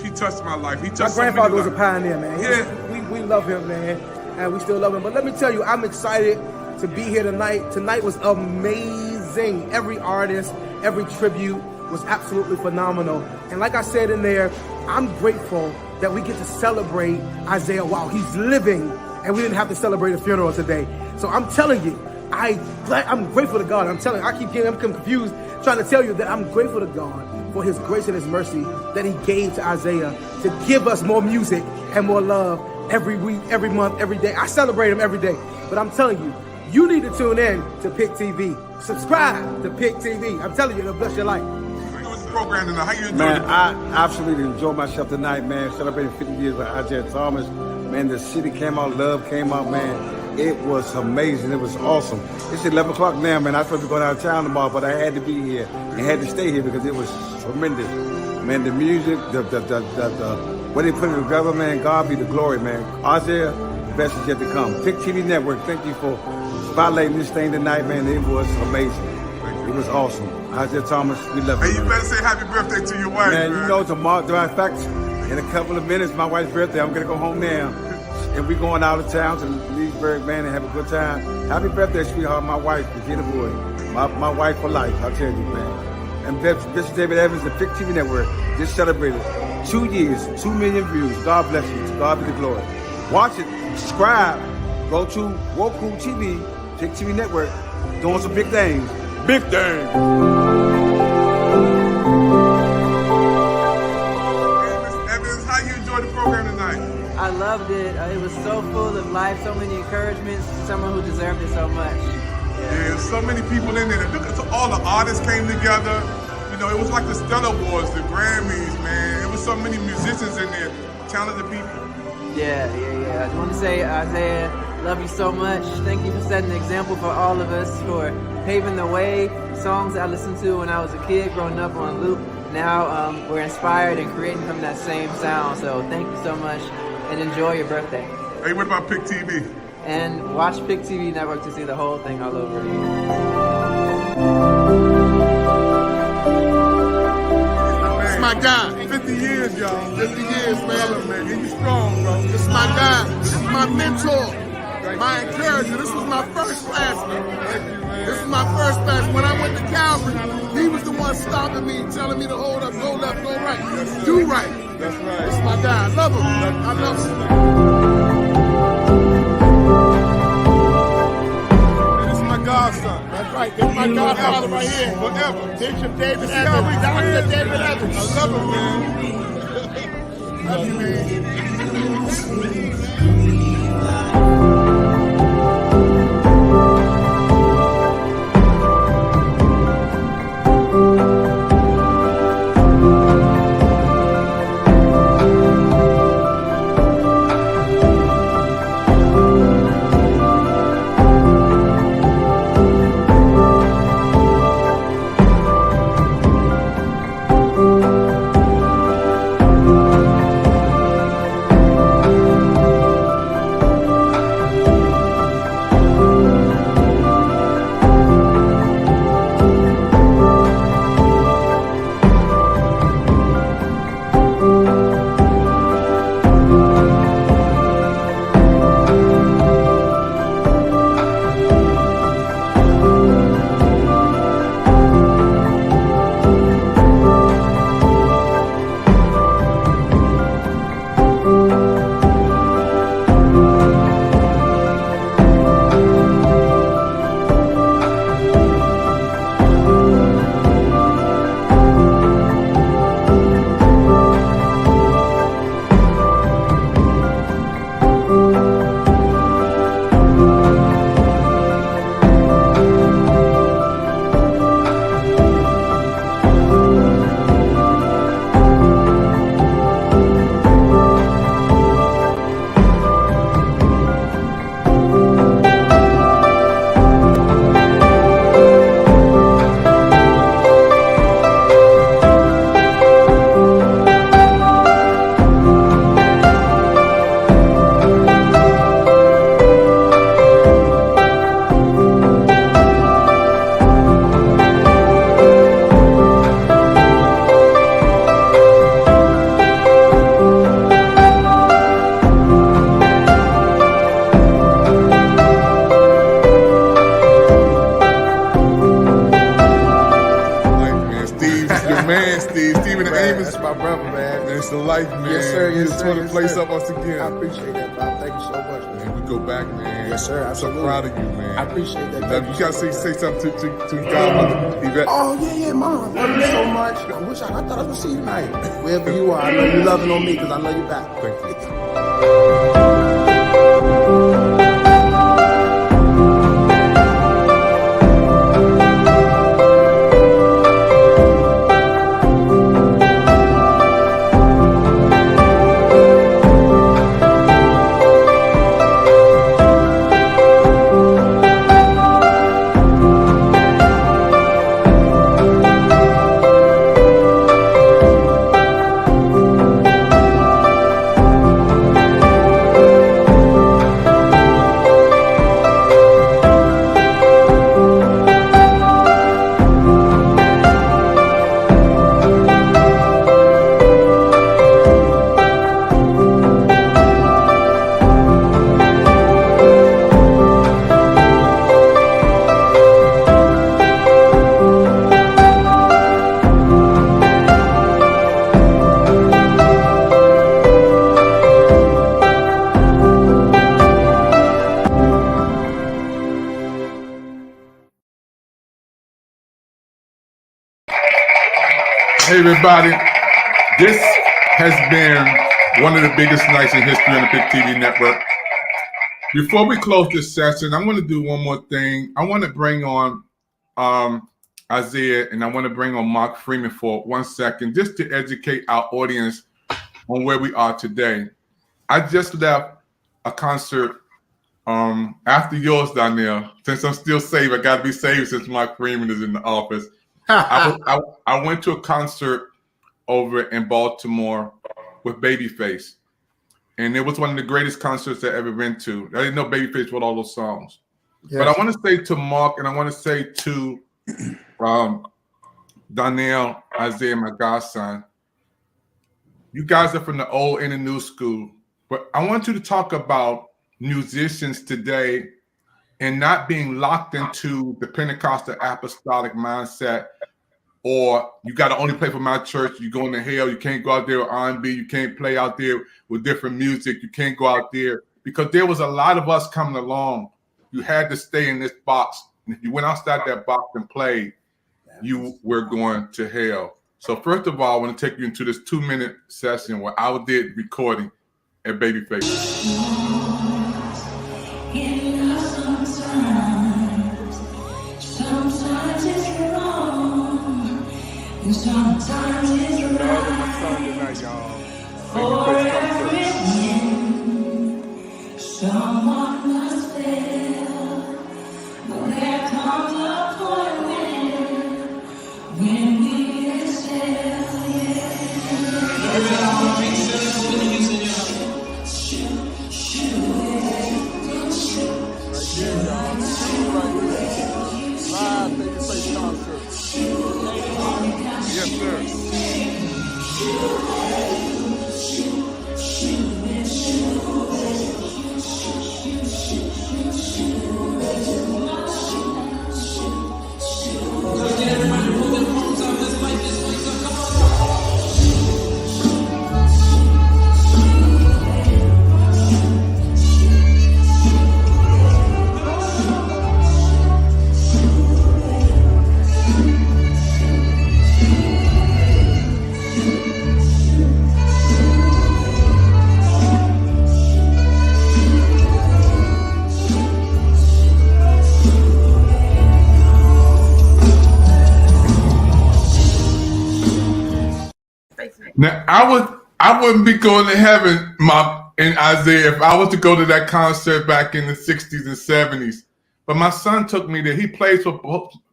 he touched my life. He touched My grandfather was a lives. pioneer, man. We love him, man, and we still love him. But let me tell you, I'm excited to be here tonight. Tonight was amazing. Every artist, every tribute was absolutely phenomenal. And like I said in there, I'm grateful that we get to celebrate Isaiah while he's living, and we didn't have to celebrate a funeral today. So I'm telling you, I'm grateful to God. I'm confused trying to tell you that I'm grateful to God for his grace and his mercy that he gave to Isaiah to give us more music and more love every week, every month, every day. I celebrate him every day. But I'm telling you, you need to tune in to Pick TV. Subscribe to Pick TV. I'm telling you, it'll bless your life. Program tonight. How you enjoy Man, it? I absolutely enjoyed myself tonight, man. Celebrating 50 years of Isaiah Thomas. Man, the city came out, love came out, man. It was amazing. It was awesome. It's 11 o'clock now, man. I was supposed to go out of town tomorrow, but I had to be here and had to stay here because it was tremendous. Man, the music, the what they put together, man, God be the glory, man. Isaiah, the best is yet to come. Pick TV Network, thank you for spotlighting this thing tonight, man. It was amazing. It was awesome. Isaiah Thomas, we love you. Hey, you better say happy birthday to your wife, Man, you know, tomorrow, in fact, in a couple of minutes, my wife's birthday. I'm going to go home now. And we're going out of town to Leesburg, man, and have a good time. Happy birthday, sweetheart, my wife, Regina Boy. My wife for life, I'll tell you, man. And Bishop David Evans, the Pick TV Network, just celebrated 2 years, 2 million views. God bless you. To God be the glory. Watch it. Subscribe. Go to Roku TV, Pick TV Network. Doing some big things. Big things. Evans, how you enjoy the program tonight? I loved it. It was so full of life, so many encouragements, someone who deserved it so much. Yeah, so many people in there. Look at all the artists came together. You know, it was like the Stellar Awards, the Grammys, man. It was so many musicians in there, talented people. Yeah. I just want to say, Isaiah, love you so much. Thank you for setting an example for all of us, for paving the way. Songs I listened to when I was a kid, growing up on loop. Now we're inspired and creating from that same sound. So thank you so much, and enjoy your birthday. Hey, what about Pick TV? And watch Pick TV Network to see the whole thing all over again. It's my guy. 50 years, y'all. 50 years, man. You strong, bro. This is my guy. This is my mentor. My encourager. This was my first classmate. This is my first class. When I went to Calvary, he was the one stopping me, telling me to hold up, go left, go right. Do right. That's right. This is my guy. I love him. I love him. This is my godson. That's right. This is my godfather right here. Forever. Bishop David Evans. Dr. David Evans. I love him, man. Love you, man. man, Steve. Steven Man, Amos. that's my brother, man. It's the life, man. Yes, sir. You Yes, just sir. tore the Yes, place sir. up once again. I appreciate that, Bob. Thank you so much, man. And we go back, man. Yes, sir. I'm so Absolutely. proud of you, man. I appreciate that. Love Thank you. you You gotta so say something to Godmother Yvette. Oh, yeah, Mom. Love you so much. I thought I was going to see you tonight. Wherever you are, I know you loving on me because I love you back. Thank you. Hey everybody, this has been one of the biggest nights in history on the Big TV network. Before we close this session, I'm going to do one more thing. I want to bring on Isaiah and I want to bring on Mark Freeman for 1 second just to educate our audience on where we are today. I just left a concert after yours, Donnell. Since I'm still saved, I got to be saved since Mark Freeman is in the office. I went to a concert over in Baltimore with Babyface, and it was one of the greatest concerts I ever been to. I didn't know Babyface wrote all those songs. Yes. But I want to say to Mark, and I want to say to Donnell, Isaiah, my godson, you guys are from the old and the new school, but I want you to talk about musicians today and not being locked into the Pentecostal apostolic mindset, or you got to only play for my church, you're going to hell, you can't go out there with R&B, you can't play out there with different music, you can't go out there, because there was a lot of us coming along. You had to stay in this box. And if you went outside that box and played, you were going to hell. So first of all, I want to take you into this 2-minute session where I did recording at Babyface. Sometimes it's wrong, and sometimes it's right. For every win, someone must fail. But there comes a point when we excel. Yes, Now I wouldn't be going to heaven, and Isaiah, if I was to go to that concert back in the 60s and 70s. But my son took me there. He plays for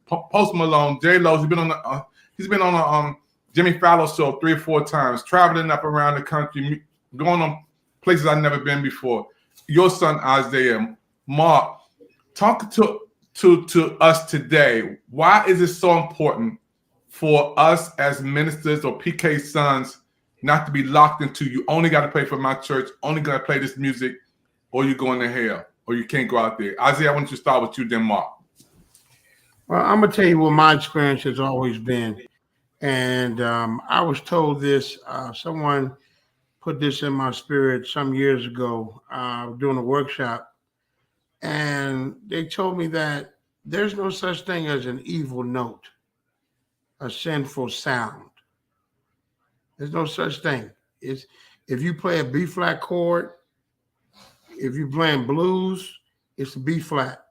Post Malone, J-Lo. He's been on a Jimmy Fallon show 3 or 4 times, traveling up around the country, going on places I've never been before. Your son Isaiah, Mark, talk to us today. Why is it so important for us as ministers or PK sons not to be locked into, you only got to play for my church, only got to play this music, or you're going to hell, or you can't go out there? Isaiah, I want you to start with you, then Mark. Well, I'm going to tell you what my experience has always been. And I was told this, someone put this in my spirit some years ago, doing a workshop. And they told me that there's no such thing as an evil note, a sinful sound. There's no such thing. It's if you play a B flat chord, if you're playing blues, it's B flat.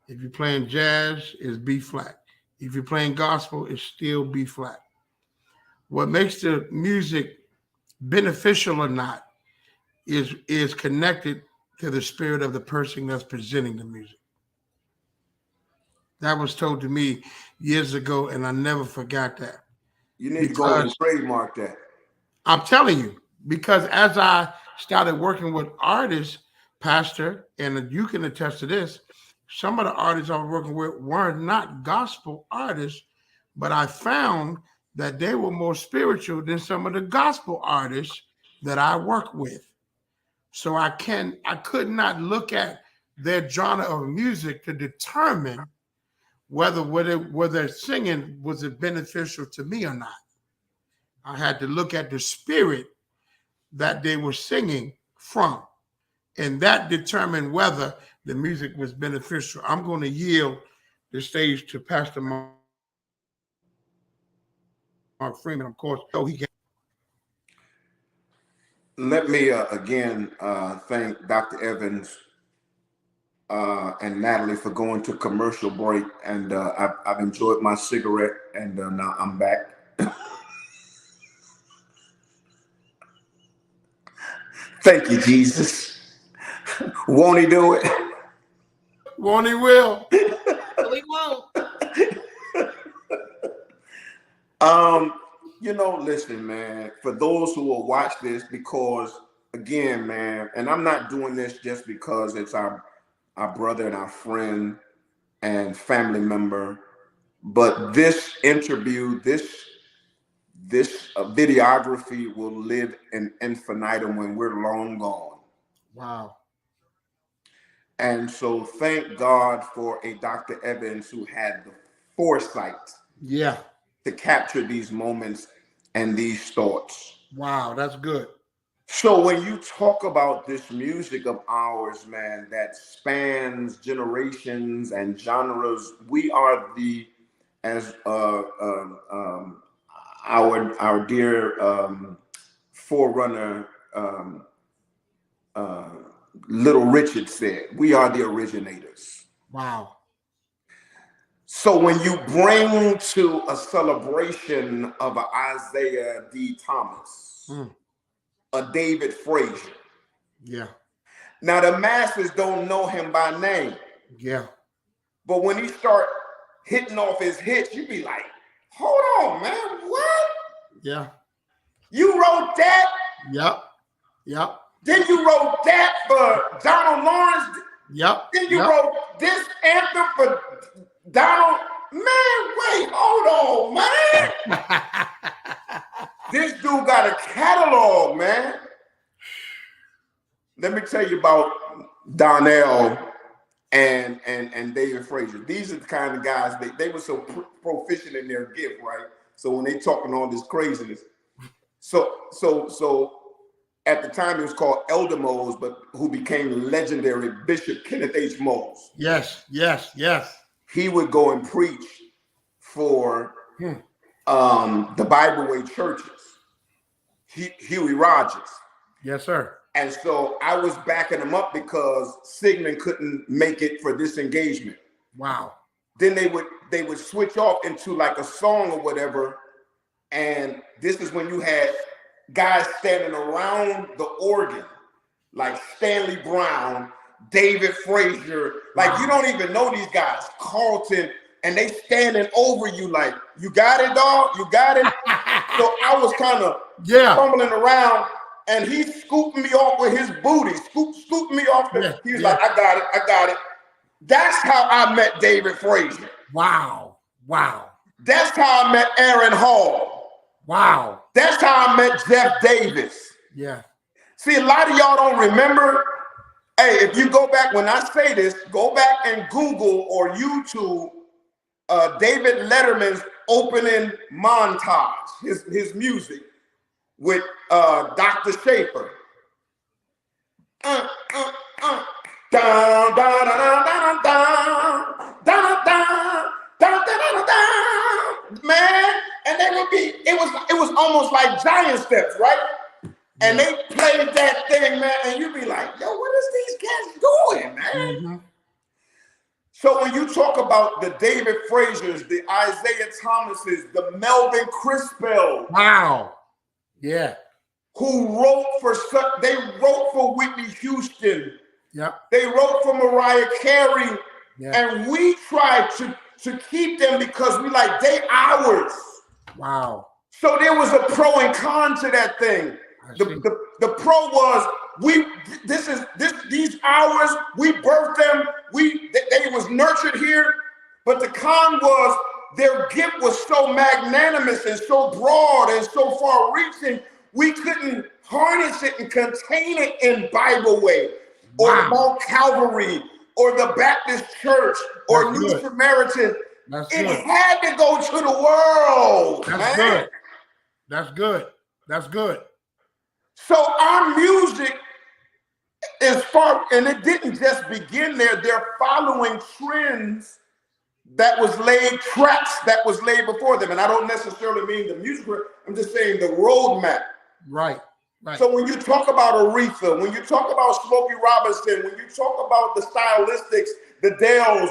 If you're playing jazz, it's B flat. If you're playing gospel, it's still B flat. What makes the music beneficial or not is connected to the spirit of the person that's presenting the music. That was told to me years ago, and I never forgot that. You need to go and trademark that. I'm telling you, because as I started working with artists, Pastor, and you can attest to this, some of the artists I was working with were not gospel artists, but I found that they were more spiritual than some of the gospel artists that I work with. So I could not look at their genre of music to determine whether they're singing was it beneficial to me or not. I had to look at the spirit that they were singing from, and that determined whether the music was beneficial. I'm going to yield the stage to Pastor Mark Freeman, of course. So he can. Let me again thank Dr. Evans and Natalie for going to commercial break, and I've enjoyed my cigarette, and now I'm back. Thank you, Jesus. Won't he do it? Won't he will? We won't. You know, listen, man, for those who will watch this, because again, man, and I'm not doing this just because it's our brother and our friend and family member, but this interview, this videography will live in infinitum when we're long gone. Wow. And so thank God for a Dr. Evans who had the foresight to capture these moments and these thoughts. Wow, that's good. So when you talk about this music of ours, man, that spans generations and genres, we are as our dear forerunner Little Richard said, we are the originators. Wow. So when you bring to a celebration of a Isaiah D. Thomas, a David Frazier. Yeah. Now the masses don't know him by name. Yeah. But when he start hitting off his hits, you be like, hold on, man, what? Yeah. You wrote that? Yep. Yep. Then you wrote that for Donald Lawrence? Yep. Then you wrote this anthem for Donald? Man, wait, hold on, man. This dude got a catalog, man. Let me tell you about Donnell and David Frazier. These are the kind of guys, they were so proficient in their gift, right? So when they talking all this craziness. So at the time it was called Elder Mose, but who became legendary Bishop Kenneth H. Mose. Yes, yes, yes. He would go and preach for the Bible Way churches. Huey Rogers. Yes, sir. And so I was backing him up because Sigmund couldn't make it for this engagement. Wow. Then they would switch off into like a song or whatever. And this is when you had guys standing around the organ, like Stanley Brown, David Frazier. Like you don't even know these guys, Carlton, and they standing over you like, you got it, dog? You got it? So I was kind of fumbling around, and he's scooping me off with his booty, scooping me off. He was like, I got it. That's how I met David Frazier. Wow. Wow. That's how I met Aaron Hall. Wow. That's how I met Jeff Davis. Yeah. See, a lot of y'all don't remember. Hey, if you go back, when I say this, go back and Google or YouTube David Letterman's opening montage, his music with Dr. Schaefer. Down, down, down, down, down, down, down, down, down, down, down, man. And they would be, it was almost like giant steps, right? And they played that thing, man, and you'd be like, yo, what is these cats doing, man? So when you talk about the David Frazier's, the Isaiah Thomases, the Melvin Crispell, wow, yeah, who wrote they wrote for Whitney Houston, yep, they wrote for Mariah Carey, yeah. And we tried to keep them because we like they ours. Wow. So there was a pro and con to that thing. The pro was these hours, we birthed them, they was nurtured here, but the con was their gift was so magnanimous and so broad and so far reaching, we couldn't harness it and contain it in Bible Way or Mount Calvary or the Baptist Church or New Samaritan. It had to go to the world. That's good. That's good. That's good. So our music is far, and it didn't just begin there. They're following trends that was laid, tracks that was laid before them. And I don't necessarily mean the music, I'm just saying the roadmap. Right, right. So when you talk about Aretha, when you talk about Smokey Robinson, when you talk about the Stylistics, the Dells,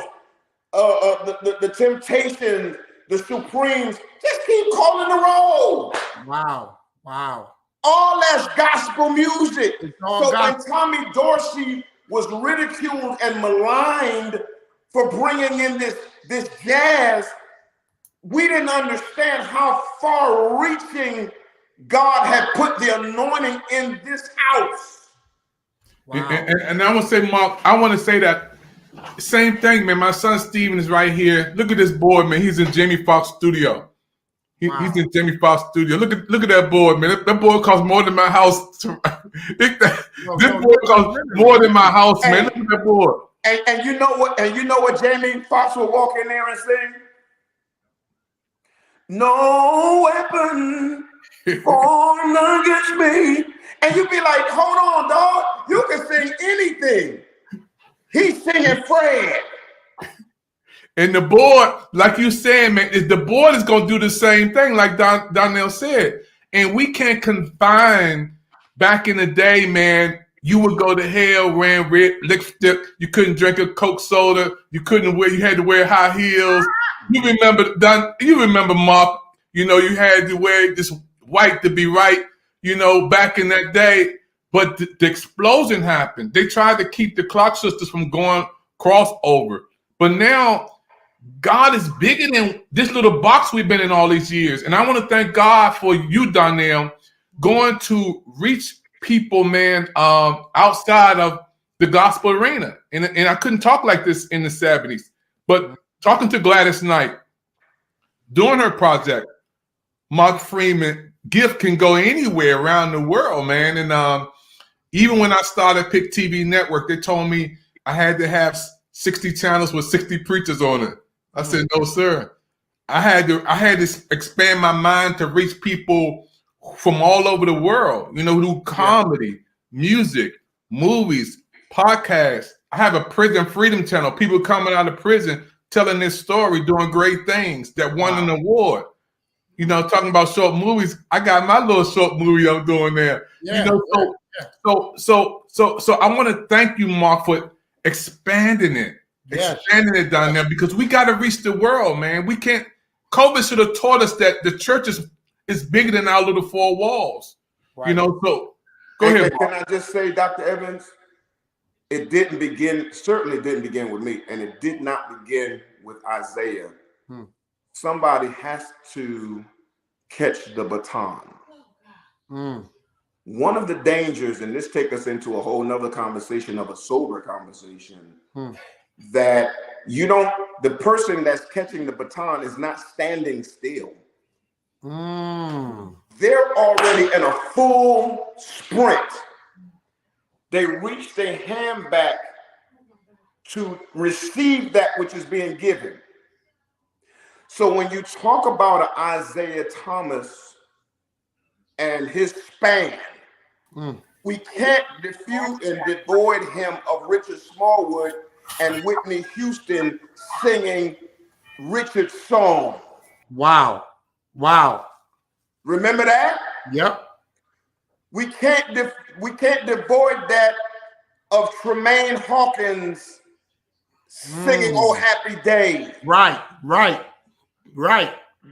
the Temptations, the Supremes, just keep calling the roll. Wow, wow. All that's gospel music. So gospel. when Tommy Dorsey was ridiculed and maligned for bringing in this jazz, we didn't understand how far-reaching God had put the anointing in this house. Wow. And I want to say, Mark, I want to say that same thing, man. My son Steven is right here. Look at this boy, man. He's in Jamie Foxx studio. He's in Jamie Foxx studio. Look at that boy, man. That boy costs more than my house. This boy costs more than my house, man. Look at that boy. And you know what? And you know what Jamie Foxx will walk in there and sing? No weapon formed against me. And you be like, hold on, dog. You can sing anything. He's singing Fred. And the board, like you said, man, the board is going to do the same thing, like Donnell said. And we can't confine. Back in the day, man, you would go to hell wearing red lipstick. You couldn't drink a Coke soda. You had to wear high heels. You remember, Mark, you had to wear this white to be right, back in that day. But the explosion happened. They tried to keep the Clock Sisters from going crossover. But now, God is bigger than this little box we've been in all these years. And I want to thank God for you, Donnell, going to reach people, man, outside of the gospel arena. And I couldn't talk like this in the 70s. But talking to Gladys Knight, doing her project, Mark Freeman, gift can go anywhere around the world, man. And even when I started Pick TV Network, they told me I had to have 60 channels with 60 preachers on it. I said, no, sir. I had to expand my mind to reach people from all over the world, through comedy, music, movies, podcasts. I have a prison freedom channel. People coming out of prison telling their story, doing great things that won an award. Talking about short movies. I got my little short movie I'm doing there. So I want to thank you, Mark, for expanding it. Expanding it down there, because we got to reach the world, man. We can't. COVID should have taught us that the church is bigger than our little four walls. Right. So go ahead. Can I just say, Dr. Evans, it certainly didn't begin with me, and it did not begin with Isaiah. Somebody has to catch the baton. One of the dangers, and this takes us into a whole nother conversation of a sober conversation, that the person that's catching the baton is not standing still. They're already in a full sprint. They reach their hand back to receive that which is being given. So when you talk about Isaiah Thomas and his span, we can't defute and devoid him of Richard Smallwood and Whitney Houston singing Richard's song. Wow. Wow. Remember that? Yep. We can't devoid that of Tremaine Hawkins singing "Oh Happy Day." Right.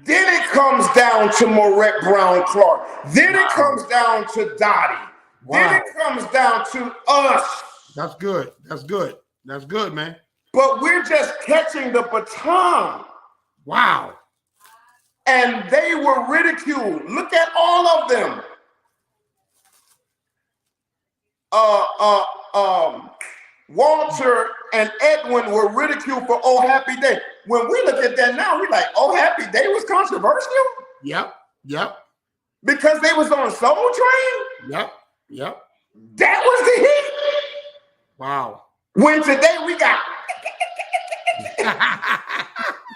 Then it comes down to Marette Brown Clark. Then it comes down to Dottie. Then it comes down to us. That's good. That's good, man. But we're just catching the baton. Wow. And they were ridiculed. Look at all of them. Walter and Edwin were ridiculed for "Oh Happy Day." When we look at that now, we're like, "Oh Happy Day" was controversial? Yep. Because they was on Soul Train? Yep. That was the hit? Wow. When today we got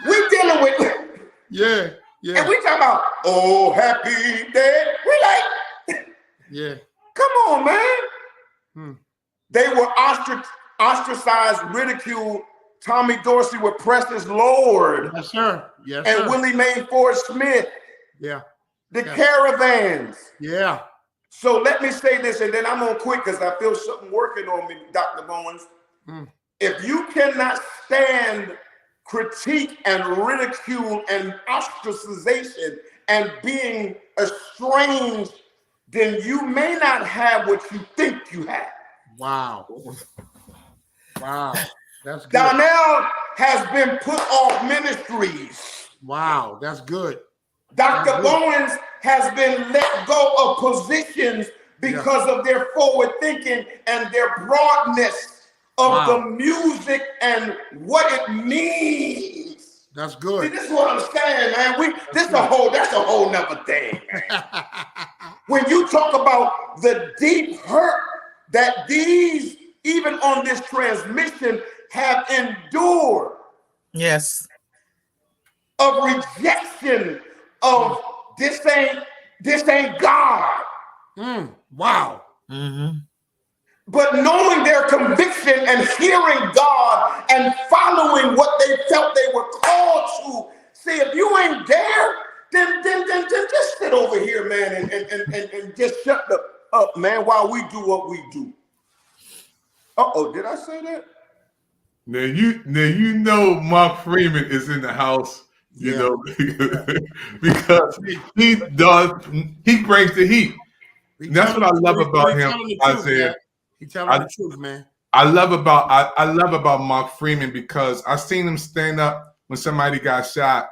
we dealing with Yeah. and we talking about "Oh Happy Day." We like, yeah. Come on, man. They were ostracized, ridiculed. Tommy Dorsey with Precious Lord. Yes, sir. And Willie Mae Ford Smith. Yeah. The Caravans. Yeah. So let me say this, and then I'm gonna quit because I feel something working on me, Dr. Bowens. If you cannot stand critique and ridicule and ostracization and being estranged, then you may not have what you think you have. Wow. That's good. Donnell has been put off ministries. Wow, that's good. Dr. Bowens has been let go of positions because of their forward thinking and their broadness of the music and what it means. That's good. See, this is what I'm saying, man. That's a whole nother thing. When you talk about the deep hurt that these, even on this transmission, have endured. Yes. Of rejection of this ain't God. Wow. But knowing their conviction and hearing God and following what they felt they were called to. See, if you ain't there, then just sit over here, man, and just shut up, man, while we do what we do. Uh-oh, did I say that? Now you know Mark Freeman is in the house, you know, because he brings the heat. That's what I love about him, Isaiah. He's telling the truth, man. I love about Mark Freeman because I seen him stand up when somebody got shot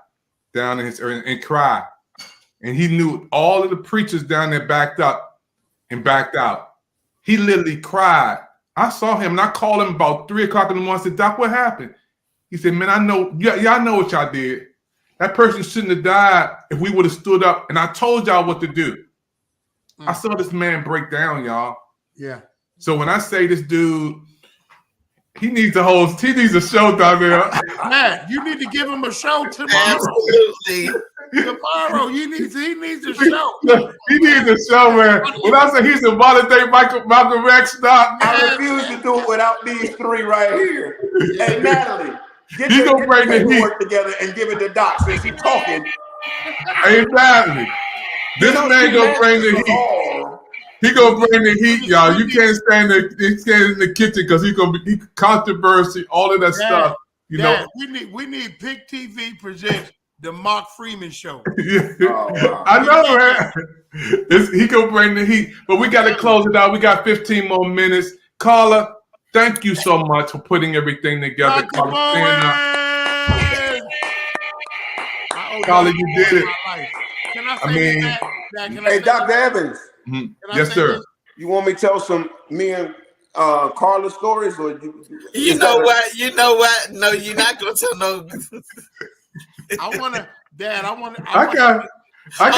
down in his and cry, and he knew all of the preachers down there backed up and backed out. He literally cried. I saw him and I called him about 3 o'clock in the morning. I said, "Doc, what happened?" He said, "Man, I know, y'all know what y'all did. That person shouldn't have died if we would have stood up. And I told y'all what to do." I saw this man break down, y'all. Yeah. So when I say this dude, he needs a show down there. Man, you need to give him a show tomorrow. Absolutely. Tomorrow, he needs a show. He needs a show, man. When I say he's a modern day Malcolm X, Doc, I refuse to do it without these three right here. Hey, Natalie, get You your gonna bring the heat. paperwork together and give it to Doc since he's talking. Exactly. This man gonna bring the heat. He gonna bring the heat, y'all. You can't stand in the kitchen because he controversy, all of that stuff. You know. We need Pick TV presents the Mark Freeman Show. I know, man. He gonna bring the heat, but we got to close it out. We got 15 more minutes. Carla, thank you so much for putting everything together. Carla, you did it. Can I say that? Hey, Dr. Evans. Yes, sir. You want me to tell me and Carla stories, or you know what? No, you're not gonna tell no. I gotta find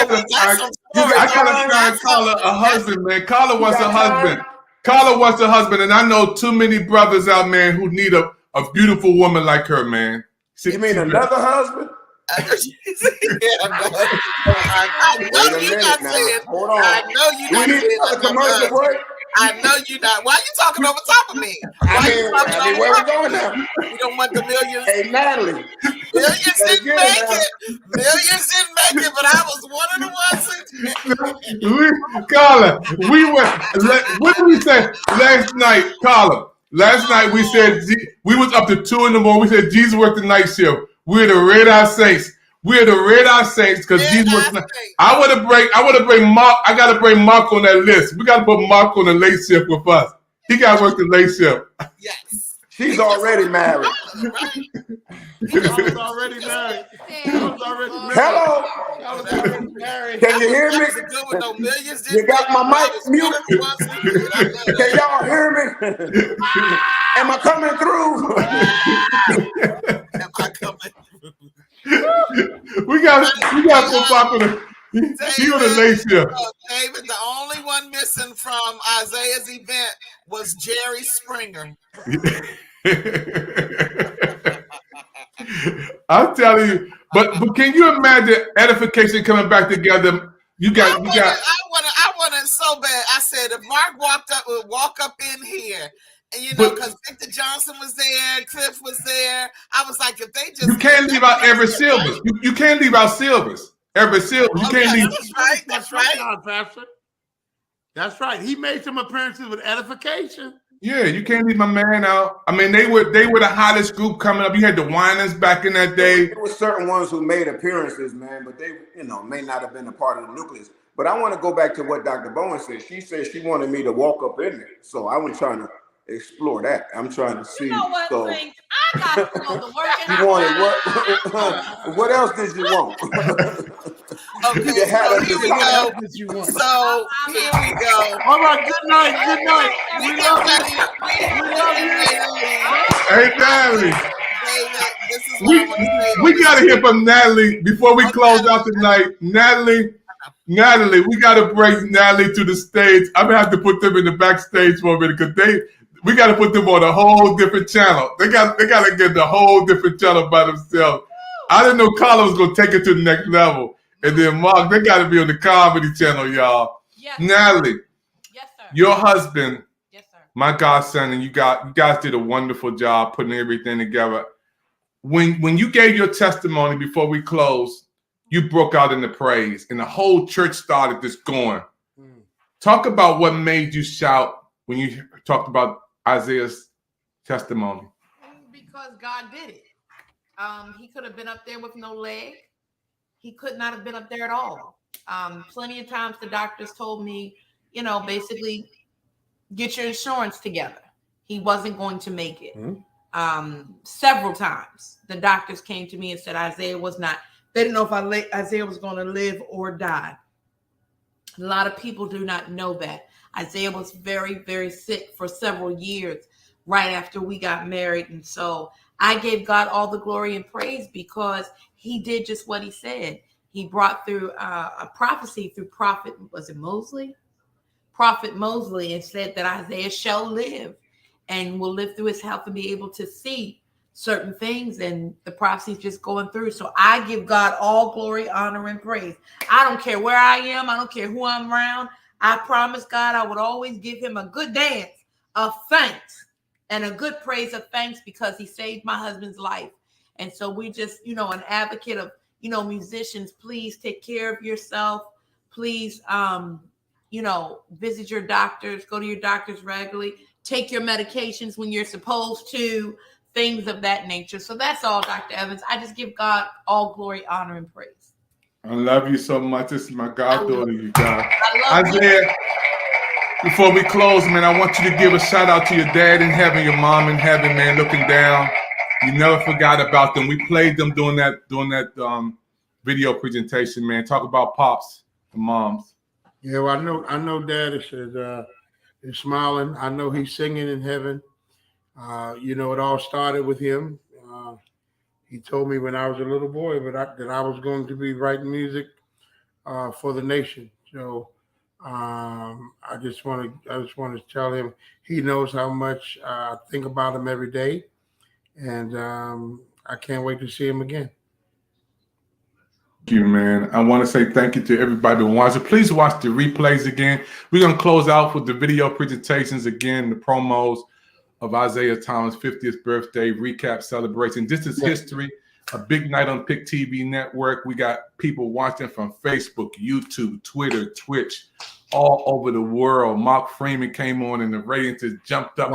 Carla a husband, man. Carla wants a husband. Carla wants a husband, and I know too many brothers out, man, who need a beautiful woman like her, man. You mean another husband? I know you're not saying. Hold on. I know you're not We need saying. another commercial break. I know you're not. Why are you talking over top of me? Where we going now? You don't want the millions. Hey, Natalie. Millions didn't make it. Millions didn't make it, but I was one of the ones who Carla, we went. What did we say last night, Carla? Last night we said we was up to 2 a.m. We said Jesus worked the night shift. We're the Red Eye Saints. We're the Red Eye Saints because Jesus worked. I want to bring Mark. I got to bring Mark on that list. We got to put Mark on the late shift with us. He got to work the late shift. Yes. She's already married. I was already married. Hello. Can you hear me? You got my mic muted. Can y'all hear me? Am I coming through? Am I coming? We got some popular. He on the late shift. David, the only one missing from Isaiah's event was Jerry Springer. I'm telling you, but can you imagine edification coming back together? I want it so bad. I said if Mark would walk up in here, and because Victor Johnson was there, Cliff was there. I was like, if they just you can't leave out Everett Silvers. You can't leave out Silvers. Everett Silvers. You can't leave. That's right. Pastor. That's right. He made some appearances with edification. Yeah, you can't leave my man out. I mean, they were the hottest group coming up. You had the Winans back in that day. There were certain ones who made appearances, man, but they, may not have been a part of the nucleus. But I want to go back to what Dr. Bowen said. She said she wanted me to walk up in there. So I was trying to explore that. I'm trying to see. You know what, so Saints? I got to go to work. you wanted what? What else did you want? Okay, You had so us here we what go. else did you want? So here we go. All right, good night. Good night. We love you. Hey, Natalie. This is what I want to say. We got to hear from Natalie before we close out tonight. Natalie, we got to bring Natalie to the stage. I'm going to have to put them in the backstage for a minute because we got to put them on a whole different channel. They got to get the whole different channel by themselves. I didn't know Carla was going to take it to the next level. And then Mark, they got to be on the comedy channel, y'all. Yes, Natalie, yes, sir. Your husband, yes, sir. My godson, and you guys did a wonderful job putting everything together. When you gave your testimony before we closed, you broke out into praise, and the whole church started just going. Talk about what made you shout when you talked about Isaiah's testimony. Because God did it. He could have been up there with no leg. He could not have been up there at all. Plenty of times the doctors told me, basically get your insurance together. He wasn't going to make it. Several times the doctors came to me and said Isaiah was not, they didn't know if Isaiah was going to live or die. A lot of people do not know that. Isaiah was very, very sick for several years right after we got married. And so I gave God all the glory and praise because he did just what he said. He brought through a prophecy through Prophet Mosley, and said that Isaiah shall live and will live through his health and be able to see certain things. And the prophecy's just going through. So I give God all glory, honor, and praise. I don't care where I am. I don't care who I'm around. I promise God I would always give him a good dance of thanks and a good praise of thanks because he saved my husband's life. And so we just, an advocate of, musicians, please take care of yourself. Please, visit your doctors, go to your doctors regularly, take your medications when you're supposed to, things of that nature. So that's all, Dr. Evans. I just give God all glory, honor, and praise. I love you so much. This is my goddaughter, you guys. Isaiah, before we close, man, I want you to give a shout out to your dad in heaven, your mom in heaven, man, looking down. You never forgot about them. We played them during that video presentation, man. Talk about pops and moms. Yeah, well, I know Dad is smiling. I know he's singing in heaven. It all started with him. He told me when I was a little boy that I was going to be writing music for the nation. So I just want to tell him he knows how much I think about him every day, and I can't wait to see him again. you, man. I want to say thank you to everybody who watched. Please watch the replays again. We're going to close out with the video presentations again, the promos of Isaiah Thomas' 50th birthday recap celebration. This is history, a big night on Pick TV Network. We got people watching from Facebook, YouTube, Twitter, Twitch, all over the world. Mark Freeman came on and the ratings just jumped up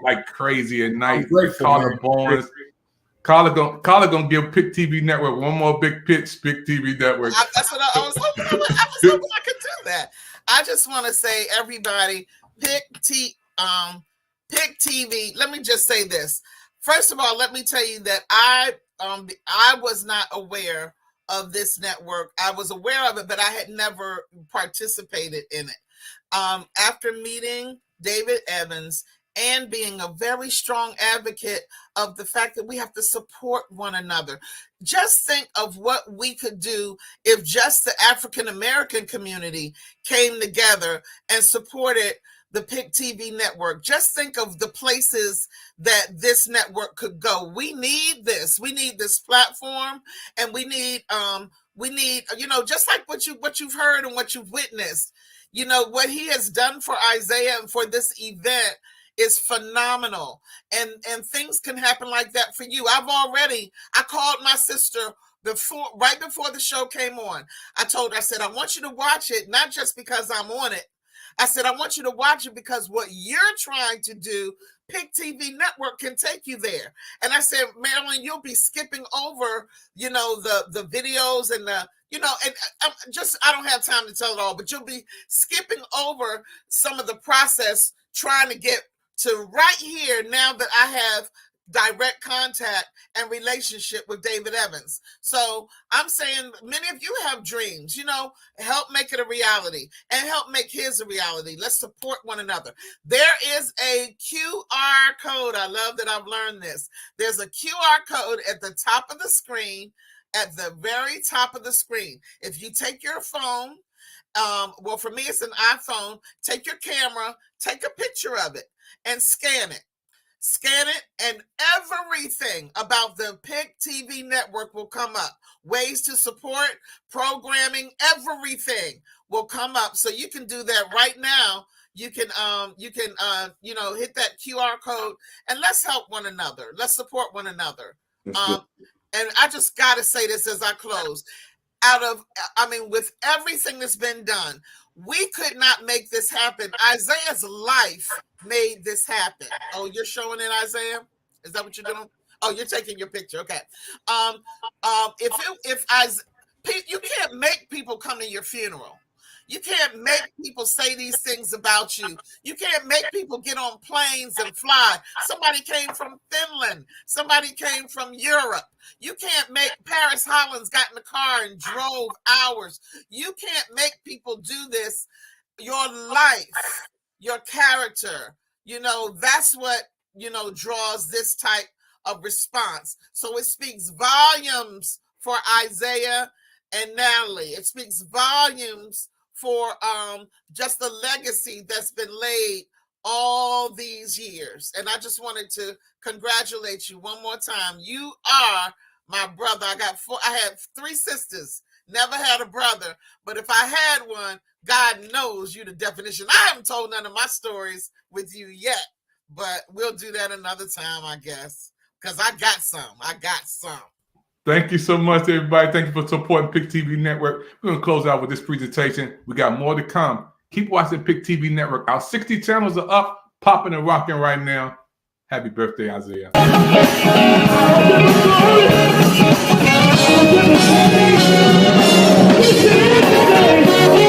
like crazy at night. Carla Barnes. Carla gonna give Pick TV Network one more big pitch. Pick TV Network. That's what I was hoping. I was hoping I could do that. I just want to say, everybody, Pick TV. Let me just say this. First of all, let me tell you that I was not aware of this network. I was aware of it, but I had never participated in it. After meeting David Evans and being a very strong advocate of the fact that we have to support one another. Just think of what we could do if just the African American community came together and supported the Pick TV network. Just think of the places that this network could go. We need this. We need this platform, and we need, just like what you've heard and what you've witnessed. What he has done for Isaiah and for this event is phenomenal, and things can happen like that for you. I called my sister right before the show came on. I said, I want you to watch it, not just because I'm on it. I said, I want you to watch it because what you're trying to do, Pick TV Network can take you there. And I said, Marilyn, you'll be skipping over, the videos and I don't have time to tell it all, but you'll be skipping over some of the process trying to get to right here now that I have direct contact and relationship with David Evans. So I'm saying many of you have dreams, help make it a reality and help make his a reality. Let's support one another. There is a QR code. I love that I've learned this. There's a QR code at the top of the screen, at the very top of the screen. If you take your phone, for me, it's an iPhone, take your camera, take a picture of it and scan it, and everything about the Pick TV Network will come up. Ways to support, programming, everything will come up. So you can do that right now. You can hit that QR code and let's help one another. Let's support one another. And I just got to say this as I close. With everything that's been done, we could not make this happen. Isaiah's life made this happen. Oh, you're showing it, Isaiah? Is that what you're doing? Oh, you're taking your picture. Okay. You can't make people come to your funeral. You can't make people say these things about you. You can't make people get on planes and fly. Somebody came from Finland. Somebody came from Europe. You can't make Paris Hollins got in the car and drove hours. You can't make people do this. Your life, your character, that's what, draws this type of response. So it speaks volumes for Isaiah and Natalie. It speaks volumes for just the legacy that's been laid all these years. And I just wanted to congratulate you one more time. You are my brother. I had 3 sisters, never had a brother, but if I had one, God knows you the definition. I haven't told none of my stories with you yet, but we'll do that another time, I guess, because I got some. Thank you so much, everybody. Thank you for supporting Pick TV Network. We're going to close out with this presentation. We got more to come. Keep watching Pick TV Network. Our 60 channels are up, popping and rocking right now. Happy birthday, Isaiah. Happy birthday.